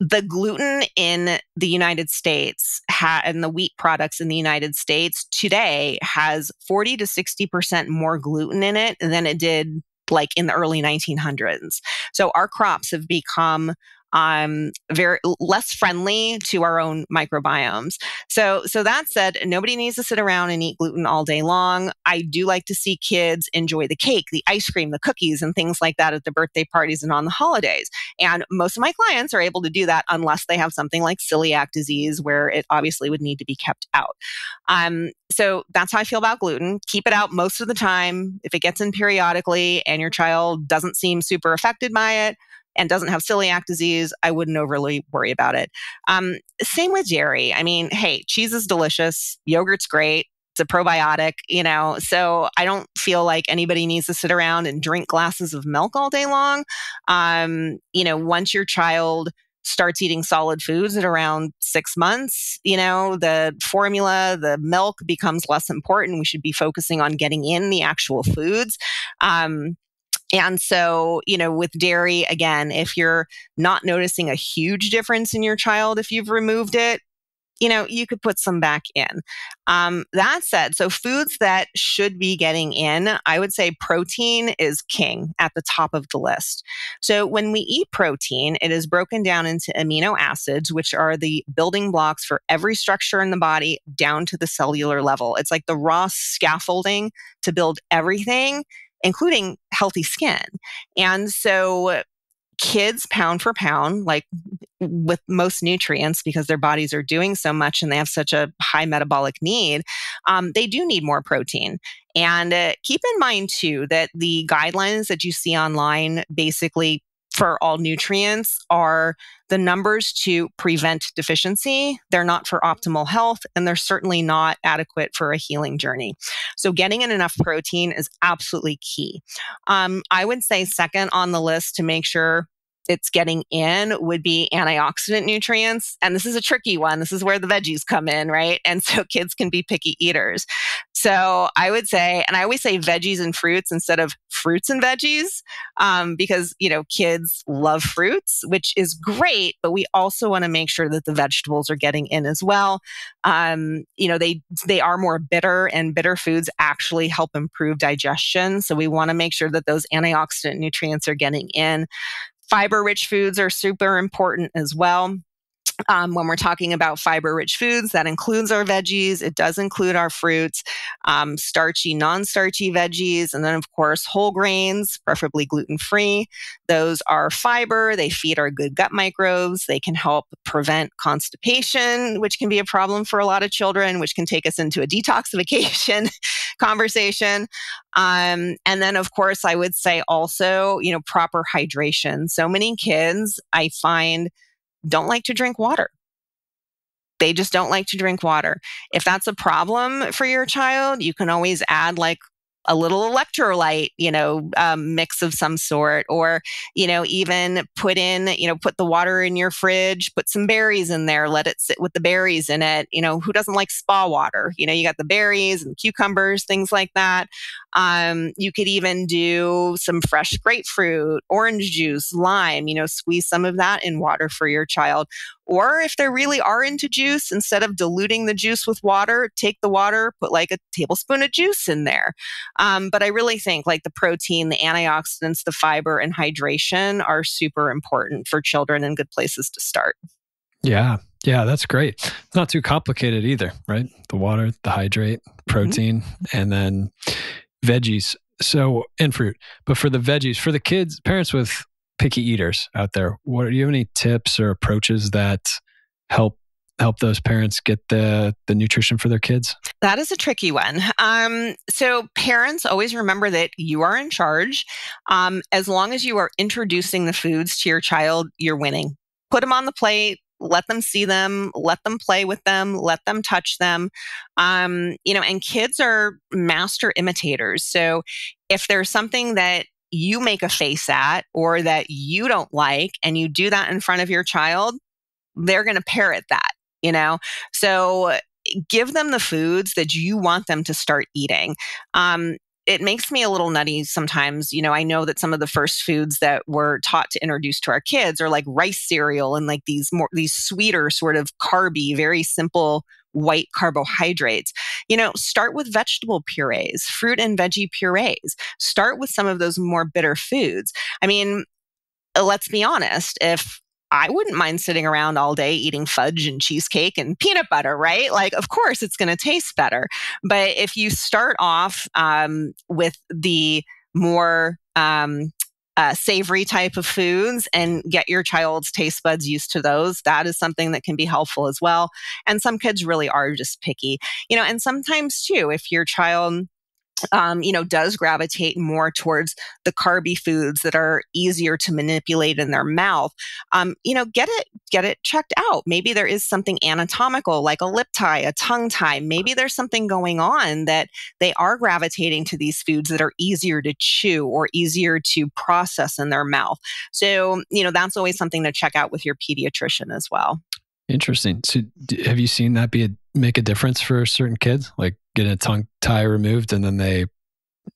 Speaker 1: the gluten in the United States and the wheat products in the United States today has 40 to 60% more gluten in it than it did like in the early 1900s. So our crops have become very less friendly to our own microbiomes. So that said, nobody needs to sit around and eat gluten all day long. I do like to see kids enjoy the cake, the ice cream, the cookies, and things like that at the birthday parties and on the holidays. And most of my clients are able to do that unless they have something like celiac disease, where it obviously would need to be kept out. So that's how I feel about gluten. Keep it out most of the time. If it gets in periodically and your child doesn't seem super affected by it and doesn't have celiac disease, I wouldn't overly worry about it. Same with dairy. I mean, hey, cheese is delicious. Yogurt's great. It's a probiotic, so I don't feel like anybody needs to sit around and drink glasses of milk all day long. Once your child starts eating solid foods at around 6 months, the formula, the milk becomes less important. We should be focusing on getting in the actual foods. And so, with dairy, again, if you're not noticing a huge difference in your child, if you've removed it, you could put some back in. That said, so foods that should be getting in, I would say protein is king at the top of the list. So when we eat protein, it is broken down into amino acids, which are the building blocks for every structure in the body down to the cellular level. It's like the raw scaffolding to build everything, including healthy skin. And so kids, pound for pound, like with most nutrients, because their bodies are doing so much and they have such a high metabolic need, they do need more protein. And keep in mind, too, that the guidelines that you see online basically for all nutrients are the numbers to prevent deficiency. They're not for optimal health, and they're certainly not adequate for a healing journey. So getting in enough protein is absolutely key. I would say second on the list to make sure it's getting in would be antioxidant nutrients. And this is a tricky one. This is where the veggies come in, right? And so kids can be picky eaters. So I would say, and I always say veggies and fruits instead of fruits and veggies, because, kids love fruits, which is great, but we also want to make sure that the vegetables are getting in as well. They are more bitter, and bitter foods actually help improve digestion. So we want to make sure that those antioxidant nutrients are getting in. Fiber-rich foods are super important as well. When we're talking about fiber-rich foods, that includes our veggies. It does include our fruits, starchy, non-starchy veggies, and then, of course, whole grains, preferably gluten-free. Those are fiber. They feed our good gut microbes. They can help prevent constipation, which can be a problem for a lot of children, which can take us into a detoxification conversation. And then, of course, I would say also, proper hydration. So many kids, I find, don't like to drink water. They just don't like to drink water. If that's a problem for your child, you can always add like a little electrolyte, mix of some sort, or, even put the water in your fridge, put some berries in there, let it sit with the berries in it. Who doesn't like spa water? You got the berries and cucumbers, things like that. You could even do some fresh grapefruit, orange juice, lime, squeeze some of that in water for your child. Or if they really are into juice, instead of diluting the juice with water, take the water, put like a tablespoon of juice in there. But I really think like the protein, the antioxidants, the fiber, and hydration are super important for children and good places to start.
Speaker 2: Yeah. Yeah, that's great. Not too complicated either, right? The water, the hydrate, protein, and then veggies. So, and fruit. But for the veggies, for the kids, parents with picky eaters out there, do you have any tips or approaches that help those parents get the nutrition for their kids?
Speaker 1: That is a tricky one. So parents always remember that you are in charge. As long as you are introducing the foods to your child, you're winning. Put them on the plate. Let them see them, let them play with them, let them touch them. And kids are master imitators. So if there's something that you make a face at or that you don't like, and you do that in front of your child, they're going to parrot that, So give them the foods that you want them to start eating. It makes me a little nutty sometimes. I know that some of the first foods that we're taught to introduce to our kids are like rice cereal and like these sweeter sort of carby, very simple white carbohydrates. Start with vegetable purees, fruit and veggie purees. Start with some of those more bitter foods. I mean, let's be honest, I wouldn't mind sitting around all day eating fudge and cheesecake and peanut butter, right? Like, of course, it's going to taste better. But if you start off with the more savory type of foods and get your child's taste buds used to those, that is something that can be helpful as well. And some kids really are just picky, and sometimes too, if your child does gravitate more towards the carby foods that are easier to manipulate in their mouth, get it checked out. Maybe there is something anatomical like a lip tie, a tongue tie. Maybe there's something going on that they are gravitating to these foods that are easier to chew or easier to process in their mouth. So, that's always something to check out with your pediatrician as well.
Speaker 2: Interesting. So have you seen that make a difference for certain kids? Like getting a tongue tie removed and then they,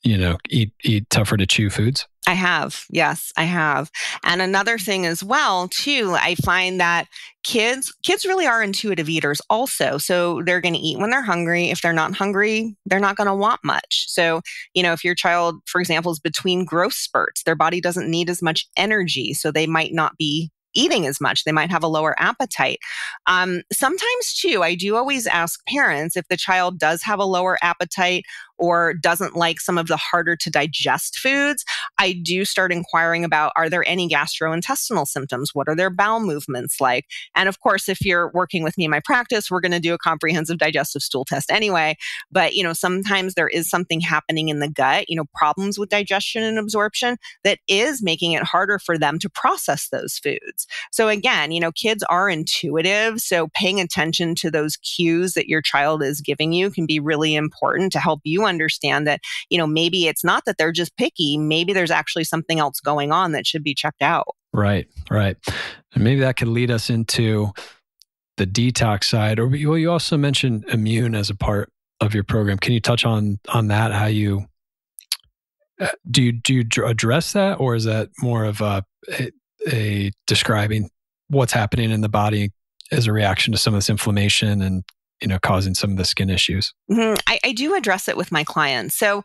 Speaker 2: eat tougher to chew foods?
Speaker 1: I have. Yes, I have. And another thing as well, too, I find that kids really are intuitive eaters also. So they're going to eat when they're hungry. If they're not hungry, they're not going to want much. So, if your child, for example, is between growth spurts, their body doesn't need as much energy. So they might not be eating as much. They might have a lower appetite. Sometimes too, I do always ask parents if the child does have a lower appetite or doesn't like some of the harder to digest foods. I do start inquiring about, are there any gastrointestinal symptoms? What are their bowel movements like? And of course, if you're working with me in my practice, we're going to do a comprehensive digestive stool test anyway. But, sometimes there is something happening in the gut, problems with digestion and absorption that is making it harder for them to process those foods. nutrients. So again, kids are intuitive. So paying attention to those cues that your child is giving you can be really important to help you understand that, maybe it's not that they're just picky. Maybe there's actually something else going on that should be checked out.
Speaker 2: Right. And maybe that could lead us into the detox side, or you also mentioned immune as a part of your program. Can you touch on that? How you do you address that, or is that more of a describing what's happening in the body as a reaction to some of this inflammation and causing some of the skin issues?
Speaker 1: Mm-hmm. I do address it with my clients. So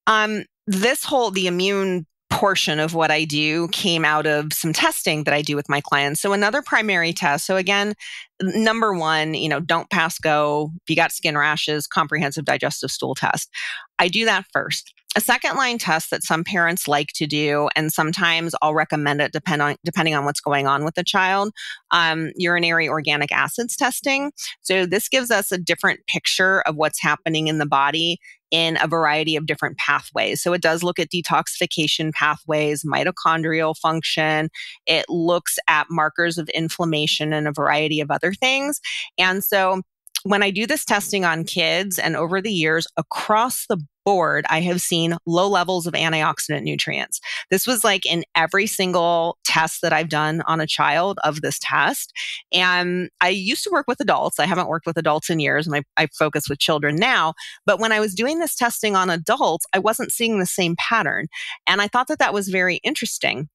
Speaker 1: the immune portion of what I do came out of some testing that I do with my clients. So another primary test. So again, number one, don't pass go. If you got skin rashes, comprehensive digestive stool test. I do that first. A second line test that some parents like to do, and sometimes I'll recommend it depending on what's going on with the child, urinary organic acids testing. So this gives us a different picture of what's happening in the body in a variety of different pathways. So it does look at detoxification pathways, mitochondrial function. It looks at markers of inflammation and a variety of other things. And so when I do this testing on kids, and over the years across the board, I have seen low levels of antioxidant nutrients. This was like in every single test that I've done on a child of this test. And I used to work with adults. I haven't worked with adults in years, and I focus with children now. But when I was doing this testing on adults, I wasn't seeing the same pattern. And I thought that that was very interesting.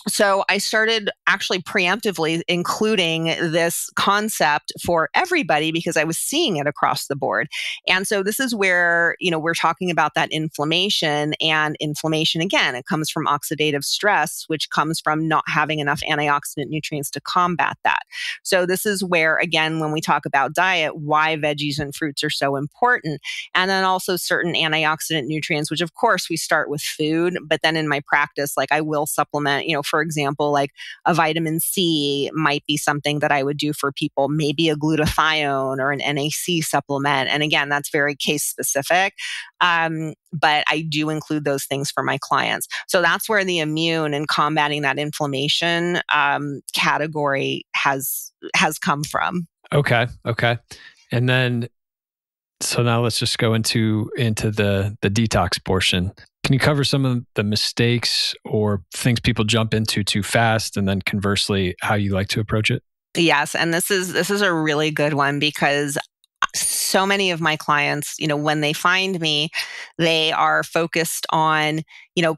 Speaker 1: So I started actually preemptively including this concept for everybody because I was seeing it across the board. And so this is where, we're talking about that inflammation, and inflammation, again, it comes from oxidative stress, which comes from not having enough antioxidant nutrients to combat that. So this is where, again, when we talk about diet, why veggies and fruits are so important. And then also certain antioxidant nutrients, which of course we start with food, but then in my practice, like I will supplement, for example, like a vitamin C might be something that I would do for people, maybe a glutathione or an NAC supplement. And again, that's very case specific. But I do include those things for my clients. So that's where the immune and combating that inflammation category has come from.
Speaker 2: Okay. And then, so now let's just go into the detox portion. Can you cover some of the mistakes or things people jump into too fast, and then conversely, how you like to approach it?
Speaker 1: Yes, and this is a really good one because so many of my clients, when they find me, they are focused on,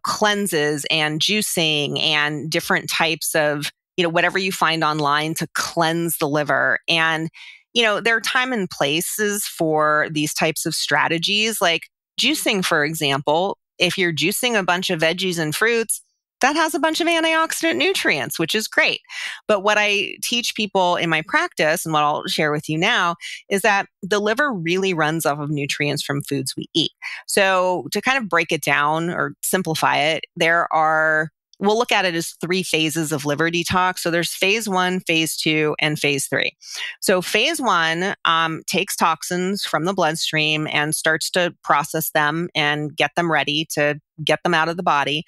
Speaker 1: cleanses and juicing and different types of, whatever you find online to cleanse the liver. And, there are time and places for these types of strategies, like juicing, for example. If you're juicing a bunch of veggies and fruits, that has a bunch of antioxidant nutrients, which is great. But what I teach people in my practice, and what I'll share with you now, is that the liver really runs off of nutrients from foods we eat. So to kind of break it down or simplify it, we'll look at it as 3 phases of liver detox. So there's phase 1, phase 2, and phase 3. So phase 1 takes toxins from the bloodstream and starts to process them and get them ready to get them out of the body.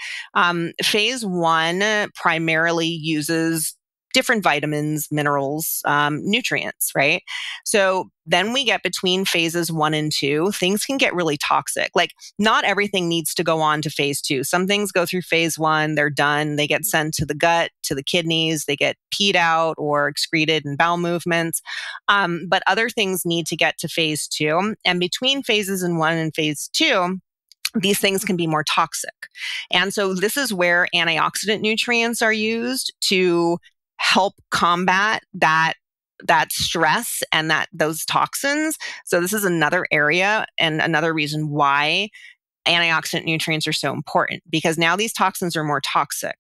Speaker 1: Phase 1 primarily uses different vitamins, minerals, nutrients, right? So then we get between phases 1 and 2, things can get really toxic. Like not everything needs to go on to phase 2. Some things go through phase 1, they're done, they get sent to the gut, to the kidneys, they get peed out or excreted in bowel movements. But other things need to get to phase 2. And between phases 1 and phase 2, these things can be more toxic. And so this is where antioxidant nutrients are used to help combat that stress and those toxins. So this is another area and another reason why antioxidant nutrients are so important, because now these toxins are more toxic.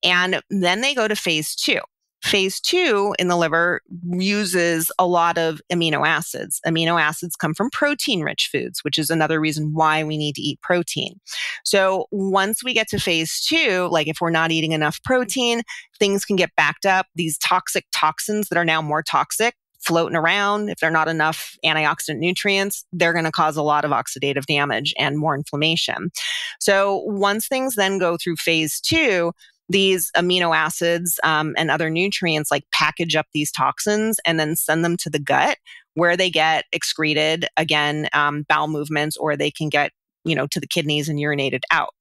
Speaker 1: And then they go to phase 2. Phase 2 in the liver uses a lot of amino acids. Amino acids come from protein-rich foods, which is another reason why we need to eat protein. So once we get to phase 2, like if we're not eating enough protein, things can get backed up. These toxic toxins that are now more toxic floating around, if they're not enough antioxidant nutrients, they're going to cause a lot of oxidative damage and more inflammation. So once things then go through phase 2, these amino acids and other nutrients like package up these toxins and then send them to the gut where they get excreted, again, bowel movements, or they can get, to the kidneys and urinated out.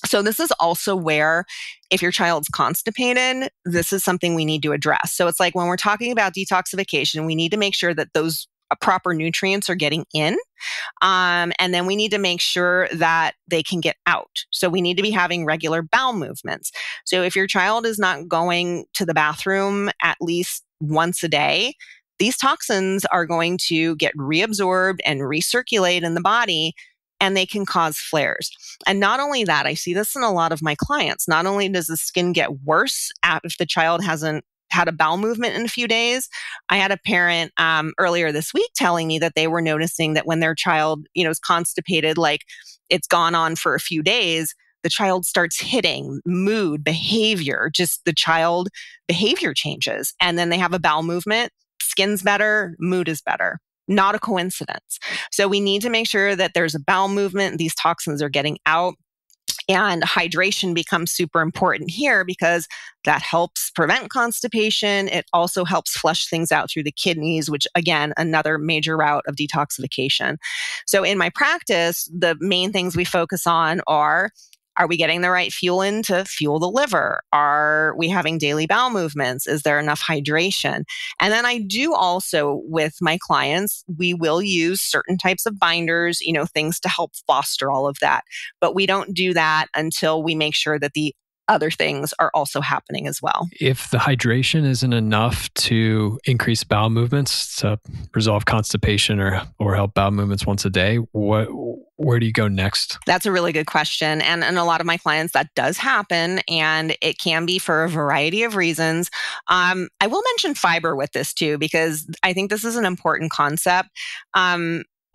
Speaker 1: So this is also where, if your child's constipated, this is something we need to address. So it's like when we're talking about detoxification, we need to make sure that those proper nutrients are getting in. And then we need to make sure that they can get out. So we need to be having regular bowel movements. So if your child is not going to the bathroom at least once a day, these toxins are going to get reabsorbed and recirculate in the body, and they can cause flares. And not only that, I see this in a lot of my clients. Not only does the skin get worse if the child hasn't had a bowel movement in a few days. I had a parent earlier this week telling me that they were noticing that when their child, is constipated, like it's gone on for a few days, the child starts hitting mood, behavior, just the child behavior changes. And then they have a bowel movement, skin's better, mood is better. Not a coincidence. So we need to make sure that there's a bowel movement, these toxins are getting out. And hydration becomes super important here because that helps prevent constipation. It also helps flush things out through the kidneys, which, again, another major route of detoxification. So in my practice, the main things we focus on are we getting the right fuel in to fuel the liver? Are we having daily bowel movements? Is there enough hydration? And then I do also, with my clients, we will use certain types of binders, things to help foster all of that. But we don't do that until we make sure that the other things are also happening as well.
Speaker 2: If the hydration isn't enough to increase bowel movements to resolve constipation or help bowel movements once a day, where do you go next?
Speaker 1: That's a really good question. And a lot of my clients, that does happen, and it can be for a variety of reasons. I will mention fiber with this too, because I think this is an important concept.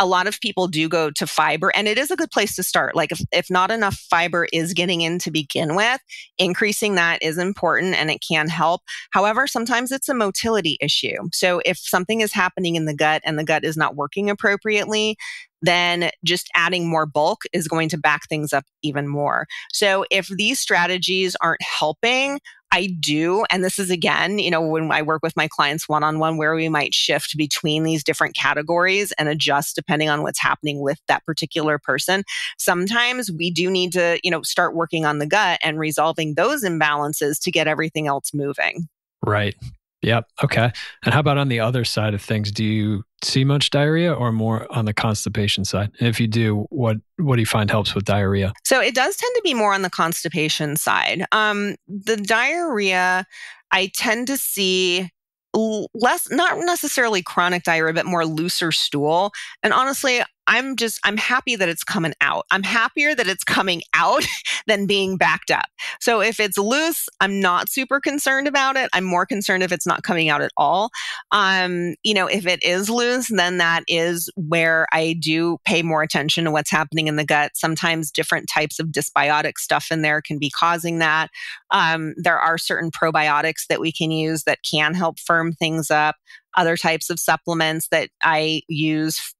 Speaker 1: A lot of people do go to fiber, and it is a good place to start. Like if not enough fiber is getting in to begin with, increasing that is important and it can help. However, sometimes it's a motility issue. So if something is happening in the gut and the gut is not working appropriately, then just adding more bulk is going to back things up even more. So if these strategies aren't helping, I do, and this is again, when I work with my clients one-on-one, where we might shift between these different categories and adjust depending on what's happening with that particular person. Sometimes we do need to, start working on the gut and resolving those imbalances to get everything else moving.
Speaker 2: Right. Yep. Okay. And how about on the other side of things? Do you see much diarrhea or more on the constipation side? And if you do, what do you find helps with diarrhea?
Speaker 1: So it does tend to be more on the constipation side. The diarrhea, I tend to see less, not necessarily chronic diarrhea, but more looser stool. And honestly, I'm happy that it's coming out. I'm happier that it's coming out than being backed up. So if it's loose, I'm not super concerned about it. I'm more concerned if it's not coming out at all. If it is loose, then that is where I do pay more attention to what's happening in the gut. Sometimes different types of dysbiotic stuff in there can be causing that. There are certain probiotics that we can use that can help firm things up. Other types of supplements that I use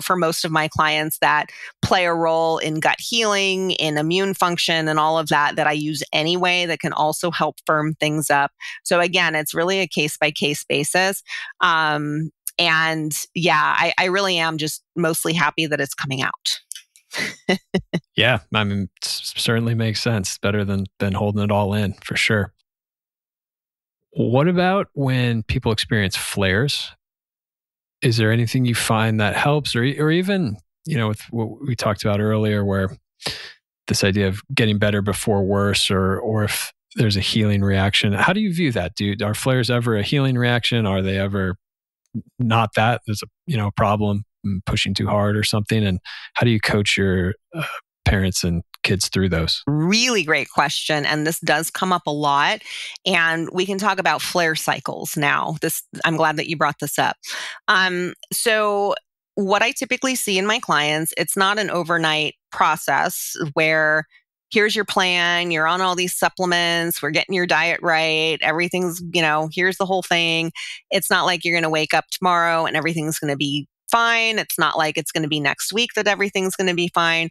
Speaker 1: for most of my clients that play a role in gut healing, in immune function, and all of that I use anyway that can also help firm things up. So again, it's really a case-by-case basis. I really am just mostly happy that it's coming out.
Speaker 2: Yeah, I mean, it certainly makes sense. Better than holding it all in, for sure. What about when people experience flares? Is there anything you find that helps, or even, with what we talked about earlier, where this idea of getting better before worse, or if there's a healing reaction? How do you view that, dude? Are flares ever a healing reaction? Are they ever not that? There's a problem pushing too hard or something? And how do you coach your parents and kids through those?
Speaker 1: Really great question. And this does come up a lot. And we can talk about flare cycles now. I'm glad that you brought this up. So what I typically see in my clients, it's not an overnight process where here's your plan, you're on all these supplements, we're getting your diet right, everything's, here's the whole thing. It's not like you're going to wake up tomorrow and everything's going to be fine. It's not like it's going to be next week that everything's going to be fine.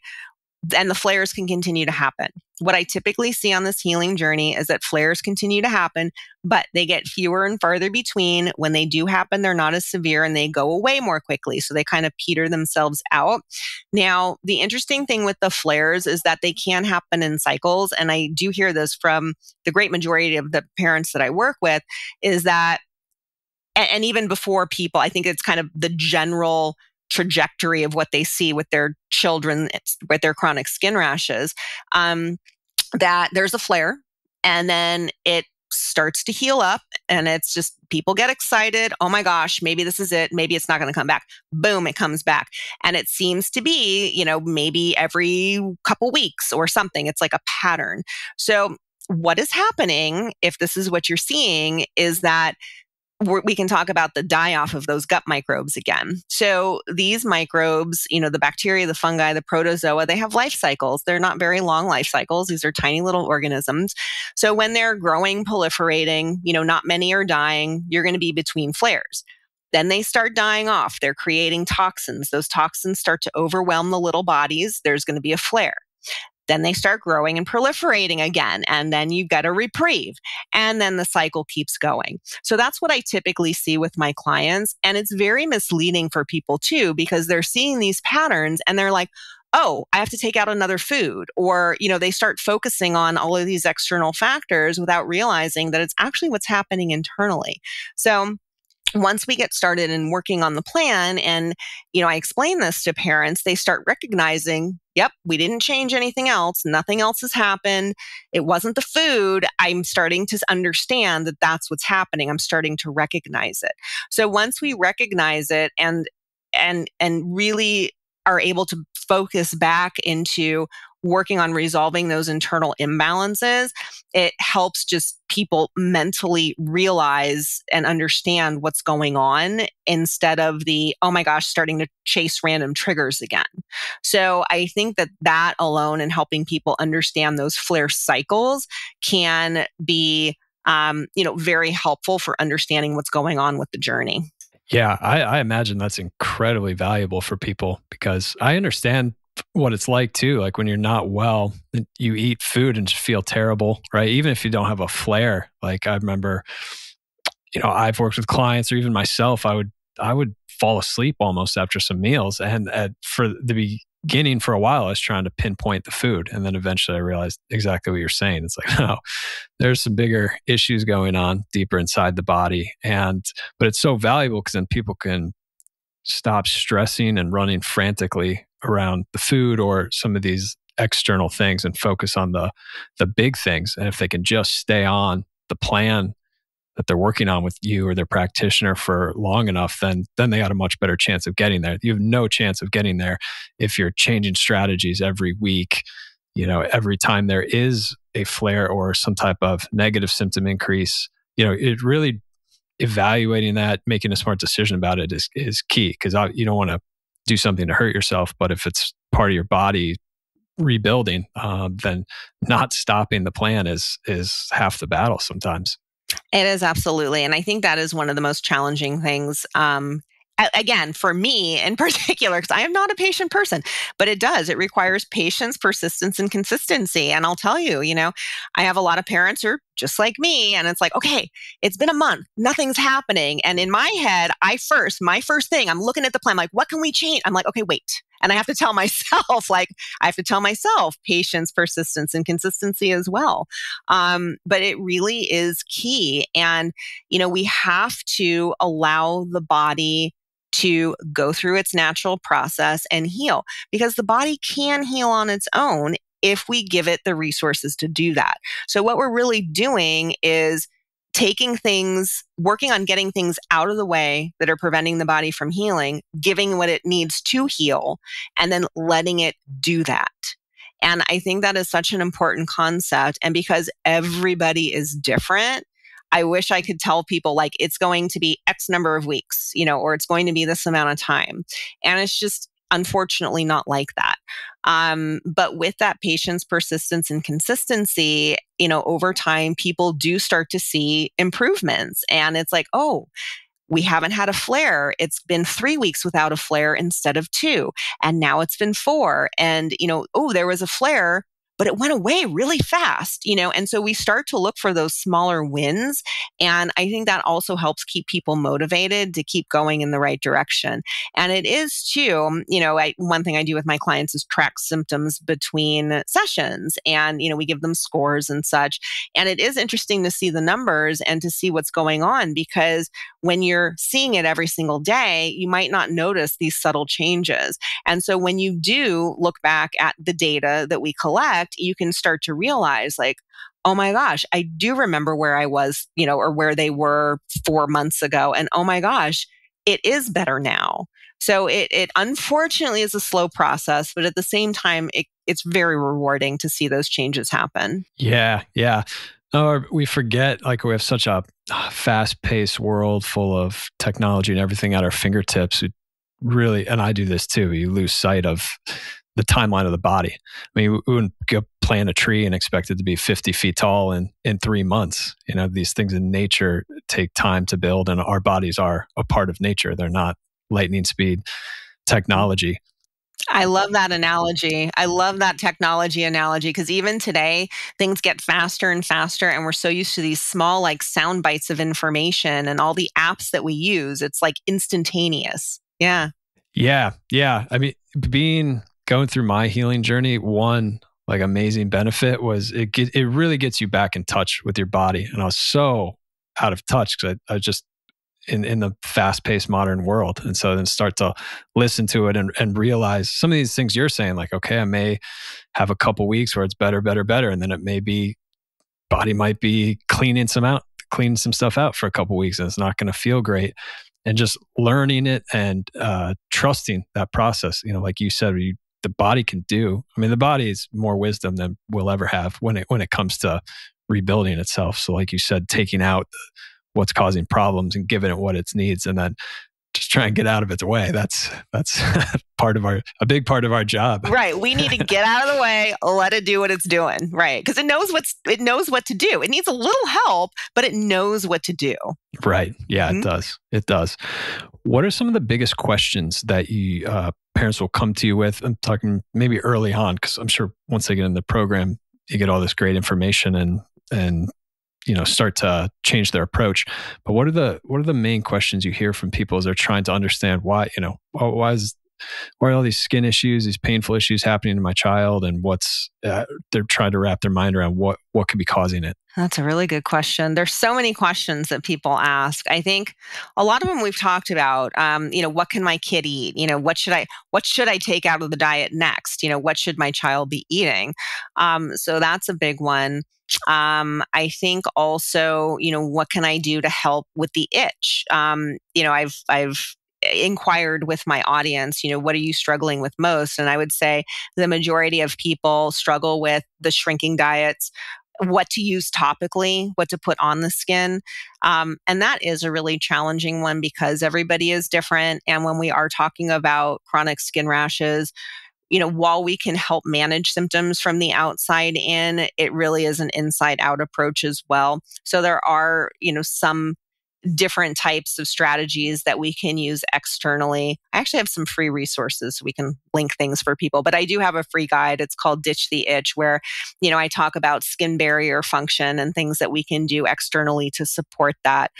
Speaker 1: and the flares can continue to happen. What I typically see on this healing journey is that flares continue to happen, but they get fewer and farther between. When they do happen, they're not as severe and they go away more quickly. So they kind of peter themselves out. Now, the interesting thing with the flares is that they can happen in cycles. And I do hear this from the great majority of the parents that I work with, is that, and even before people, I think it's kind of the general trajectory of what they see with their children with their chronic skin rashes, that there's a flare and then it starts to heal up, and it's just people get excited. Oh my gosh, maybe this is it. Maybe it's not going to come back. Boom, it comes back. And it seems to be, maybe every couple weeks or something. It's like a pattern. So what is happening, if this is what you're seeing, is that we can talk about the die-off of those gut microbes again. So these microbes, the bacteria, the fungi, the protozoa, they have life cycles. They're not very long life cycles. These are tiny little organisms. So when they're growing, proliferating, not many are dying. You're going to be between flares. Then they start dying off. They're creating toxins. Those toxins start to overwhelm the little bodies. There's going to be a flare. Then they start growing and proliferating again. And then you've got a reprieve. And then the cycle keeps going. So that's what I typically see with my clients. And it's very misleading for people too, because they're seeing these patterns and they're like, oh, I have to take out another food. Or, they start focusing on all of these external factors without realizing that it's actually what's happening internally. So once we get started in working on the plan and, I explain this to parents, they start recognizing, yep, we didn't change anything else. Nothing else has happened. It wasn't the food. I'm starting to understand that that's what's happening. I'm starting to recognize it. So once we recognize it and really are able to focus back into working on resolving those internal imbalances, it helps just people mentally realize and understand what's going on instead of the, oh my gosh, starting to chase random triggers again. So I think that alone and helping people understand those flare cycles can be, very helpful for understanding what's going on with the journey.
Speaker 2: Yeah, I imagine that's incredibly valuable for people because I understand what it's like too. Like when you're not well, you eat food and just feel terrible, right? Even if you don't have a flare. Like I remember, I've worked with clients or even myself, I would fall asleep almost after some meals. And for the beginning, for a while, I was trying to pinpoint the food. And then eventually I realized exactly what you're saying. It's like, no, there's some bigger issues going on deeper inside the body. But it's so valuable because then people can stop stressing and running frantically around the food or some of these external things and focus on the big things. And if they can just stay on the plan that they're working on with you or their practitioner for long enough, then they got a much better chance of getting there. You have no chance of getting there if you're changing strategies every week. Every time there is a flare or some type of negative symptom increase, it really evaluating that, making a smart decision about it is key because you don't want to do something to hurt yourself. But if it's part of your body rebuilding, then not stopping the plan is half the battle sometimes.
Speaker 1: It is absolutely. And I think that is one of the most challenging things. Again, for me in particular, because I am not a patient person, but it requires patience, persistence, and consistency. And I'll tell you, I have a lot of parents who are just like me. And it's like, okay, it's been a month, nothing's happening. And in my head, my first thing, I'm looking at the plan, like, what can we change? I'm like, okay, wait. And I have to tell myself, patience, persistence, and consistency as well. But it really is key. And, we have to allow the body to go through its natural process and heal, because the body can heal on its own if we give it the resources to do that. So what we're really doing is working on getting things out of the way that are preventing the body from healing, giving what it needs to heal, and then letting it do that. And I think that is such an important concept. And because everybody is different, I wish I could tell people like it's going to be X number of weeks, or it's going to be this amount of time. And it's just unfortunately not like that. But with that patience, persistence, and consistency, over time, people do start to see improvements. And it's like, oh, we haven't had a flare. It's been 3 weeks without a flare instead of 2. And now it's been 4. And, oh, there was a flare, but it went away really fast, and so we start to look for those smaller wins. And I think that also helps keep people motivated to keep going in the right direction. And it is too, one thing I do with my clients is track symptoms between sessions, and, we give them scores and such. And it is interesting to see the numbers and to see what's going on, because when you're seeing it every single day, you might not notice these subtle changes. And so when you do look back at the data that we collect, you can start to realize, like, oh my gosh, I do remember where I was, or where they were 4 months ago. And oh my gosh, it is better now. So it unfortunately is a slow process, but at the same time, it's very rewarding to see those changes happen.
Speaker 2: Yeah, yeah. Oh, we forget, like, we have such a fast-paced world full of technology and everything at our fingertips. We really, and I do this too, you lose sight of the timeline of the body. I mean, we wouldn't go plant a tree and expect it to be 50 feet tall in 3 months. These things in nature take time to build, and our bodies are a part of nature. They're not lightning speed technology.
Speaker 1: I love that analogy. I love that technology analogy, because even today, things get faster and faster, and we're so used to these small, like, sound bites of information and all the apps that we use. It's like instantaneous. Yeah.
Speaker 2: Yeah, yeah. I mean, going through my healing journey, one, like, amazing benefit was it really gets you back in touch with your body. And I was so out of touch because I was just in the fast-paced modern world. And so then start to listen to it and realize some of these things you're saying, like, okay, I may have a couple weeks where it's better, better, better. And then it may be, body might be cleaning some stuff out for a couple weeks, and it's not going to feel great. And just learning it and trusting that process, like you said, the body can do. I mean, the body is more wisdom than we'll ever have when it comes to rebuilding itself. So, like you said, taking out what's causing problems and giving it what it needs, and then just try and get out of its way. That's a big part of our job.
Speaker 1: Right. We need to get out of the way, let it do what it's doing. Right. Because it knows what to do. It needs a little help, but it knows what to do.
Speaker 2: Right. Yeah,
Speaker 1: Mm-hmm.
Speaker 2: It does. It does. What are some of the biggest questions that you parents will come to you with? I'm talking maybe early on, because I'm sure once they get in the program, you get all this great information and start to change their approach. But what are the main questions you hear from people as they're trying to understand why are all these skin issues, these painful issues happening to my child, and they're trying to wrap their mind around what could be causing it?
Speaker 1: That's a really good question. There's so many questions that people ask. I think a lot of them we've talked about. What can my kid eat? What should I take out of the diet next? What should my child be eating? So that's a big one. I think also, what can I do to help with the itch? I've inquired with my audience, what are you struggling with most? And I would say the majority of people struggle with the shrinking diets, what to use topically, what to put on the skin. And that is a really challenging one, because everybody is different. And when we are talking about chronic skin rashes, while we can help manage symptoms from the outside in, it really is an inside out approach as well. So there are, some different types of strategies that we can use externally. I actually have some free resources, so we can link things for people, but I do have a free guide. It's called Ditch the Itch, where, I talk about skin barrier function and things that we can do externally to support that.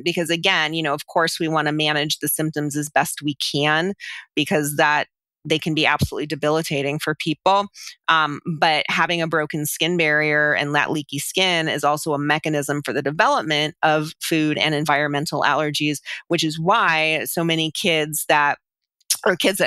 Speaker 1: Because again, of course, we want to manage the symptoms as best we can, because they can be absolutely debilitating for people. But having a broken skin barrier and that leaky skin is also a mechanism for the development of food and environmental allergies, which is why so many kids that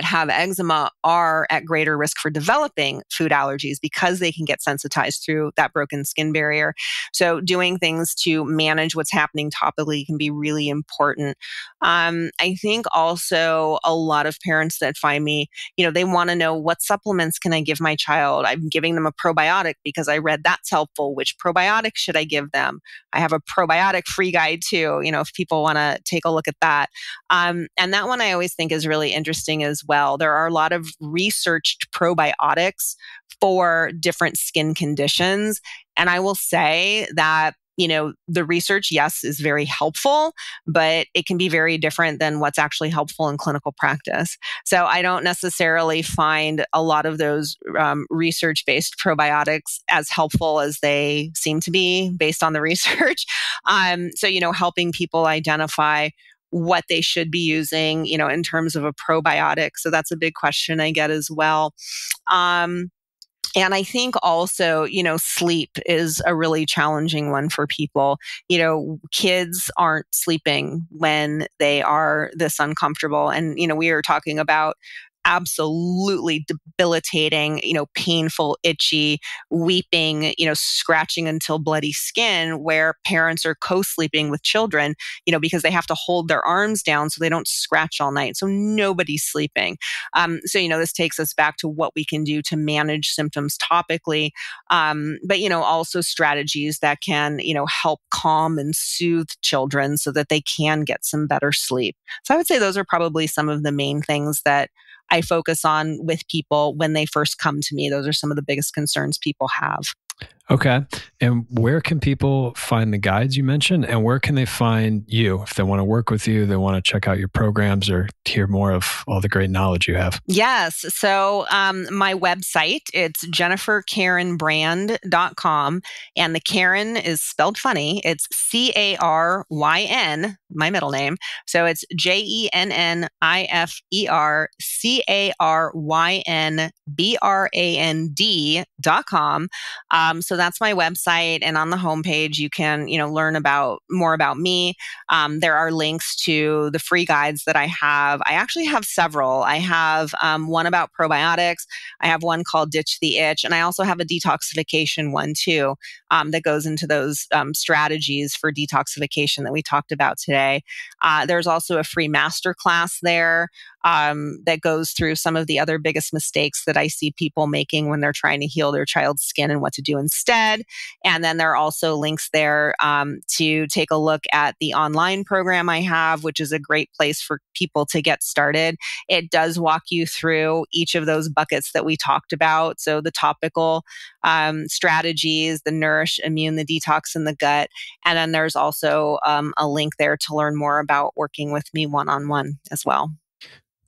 Speaker 1: have eczema are at greater risk for developing food allergies, because they can get sensitized through that broken skin barrier. So doing things to manage what's happening topically can be really important. I think also a lot of parents that find me, they want to know, what supplements can I give my child? I'm giving them a probiotic because I read that's helpful. Which probiotic should I give them? I have a probiotic free guide too, if people want to take a look at that. And that one I always think is really interesting as well. There are a lot of researched probiotics for different skin conditions. And I will say that The research, yes, is very helpful, but it can be very different than what's actually helpful in clinical practice. So I don't necessarily find a lot of those research-based probiotics as helpful as they seem to be based on the research. So, helping people identify what they should be using, in terms of a probiotic. So that's a big question I get as well. And I think also, sleep is a really challenging one for people. Kids aren't sleeping when they are this uncomfortable. And, we are talking about absolutely debilitating, painful, itchy, weeping, scratching until bloody skin, where parents are co-sleeping with children, because they have to hold their arms down so they don't scratch all night. So nobody's sleeping. So, this takes us back to what we can do to manage symptoms topically. But, also strategies that can, help calm and soothe children so that they can get some better sleep. So I would say those are probably some of the main things that I focus on with people when they first come to me. Those are some of the biggest concerns people have.
Speaker 2: Okay. And where can people find the guides you mentioned? And where can they find you if they want to work with you, they want to check out your programs or hear more of all the great knowledge you have?
Speaker 1: Yes. So my website, it's jenniferkarenbrand.com. And the Karen is spelled funny. It's Caryn, my middle name. So it's JenniferKarenBrand.com. So that's my website. And on the homepage, you can, learn more about me. There are links to the free guides that I have. I actually have several. I have one about probiotics. I have one called Ditch the Itch. And I also have a detoxification one too, that goes into those strategies for detoxification that we talked about today. There's also a free masterclass there that goes through some of the other biggest mistakes that I see people making when they're trying to heal their child's skin and what to do instead. And then there are also links there to take a look at the online program I have, which is a great place for people to get started. It does walk you through each of those buckets that we talked about. So the topical strategies, the nourish, immune, the detox, and the gut. And then there's also a link there to learn more about working with me one-on-one as well.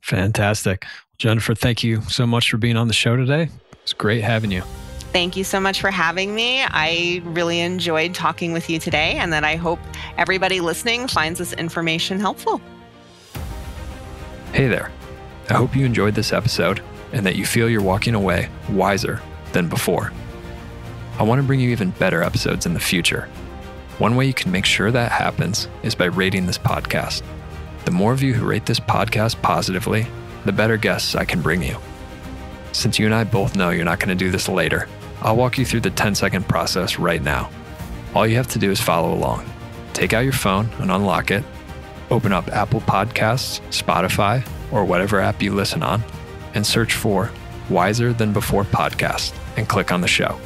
Speaker 2: Fantastic. Jennifer, thank you so much for being on the show today. It's great having you.
Speaker 1: Thank you so much for having me. I really enjoyed talking with you today, and that I hope everybody listening finds this information helpful.
Speaker 2: Hey there. I hope you enjoyed this episode and that you feel you're walking away wiser than before. I want to bring you even better episodes in the future. One way you can make sure that happens is by rating this podcast. The more of you who rate this podcast positively, the better guests I can bring you. Since you and I both know you're not going to do this later, I'll walk you through the 10-second process right now. All you have to do is follow along. Take out your phone and unlock it. Open up Apple Podcasts, Spotify, or whatever app you listen on, and search for Wiser Than Before Podcast and click on the show.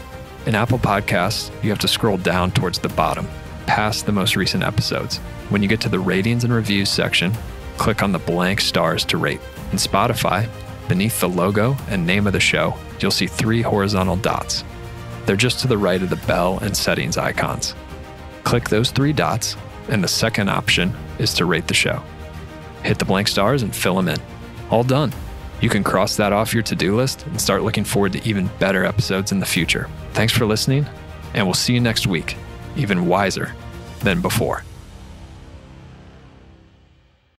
Speaker 2: In Apple Podcasts, you have to scroll down towards the bottom, past the most recent episodes. When you get to the ratings and reviews section, click on the blank stars to rate. In Spotify, beneath the logo and name of the show, you'll see 3 horizontal dots. They're just to the right of the bell and settings icons. Click those 3 dots, and the second option is to rate the show. Hit the blank stars and fill them in. All done. You can cross that off your to-do list and start looking forward to even better episodes in the future. Thanks for listening, and we'll see you next week, even wiser than before.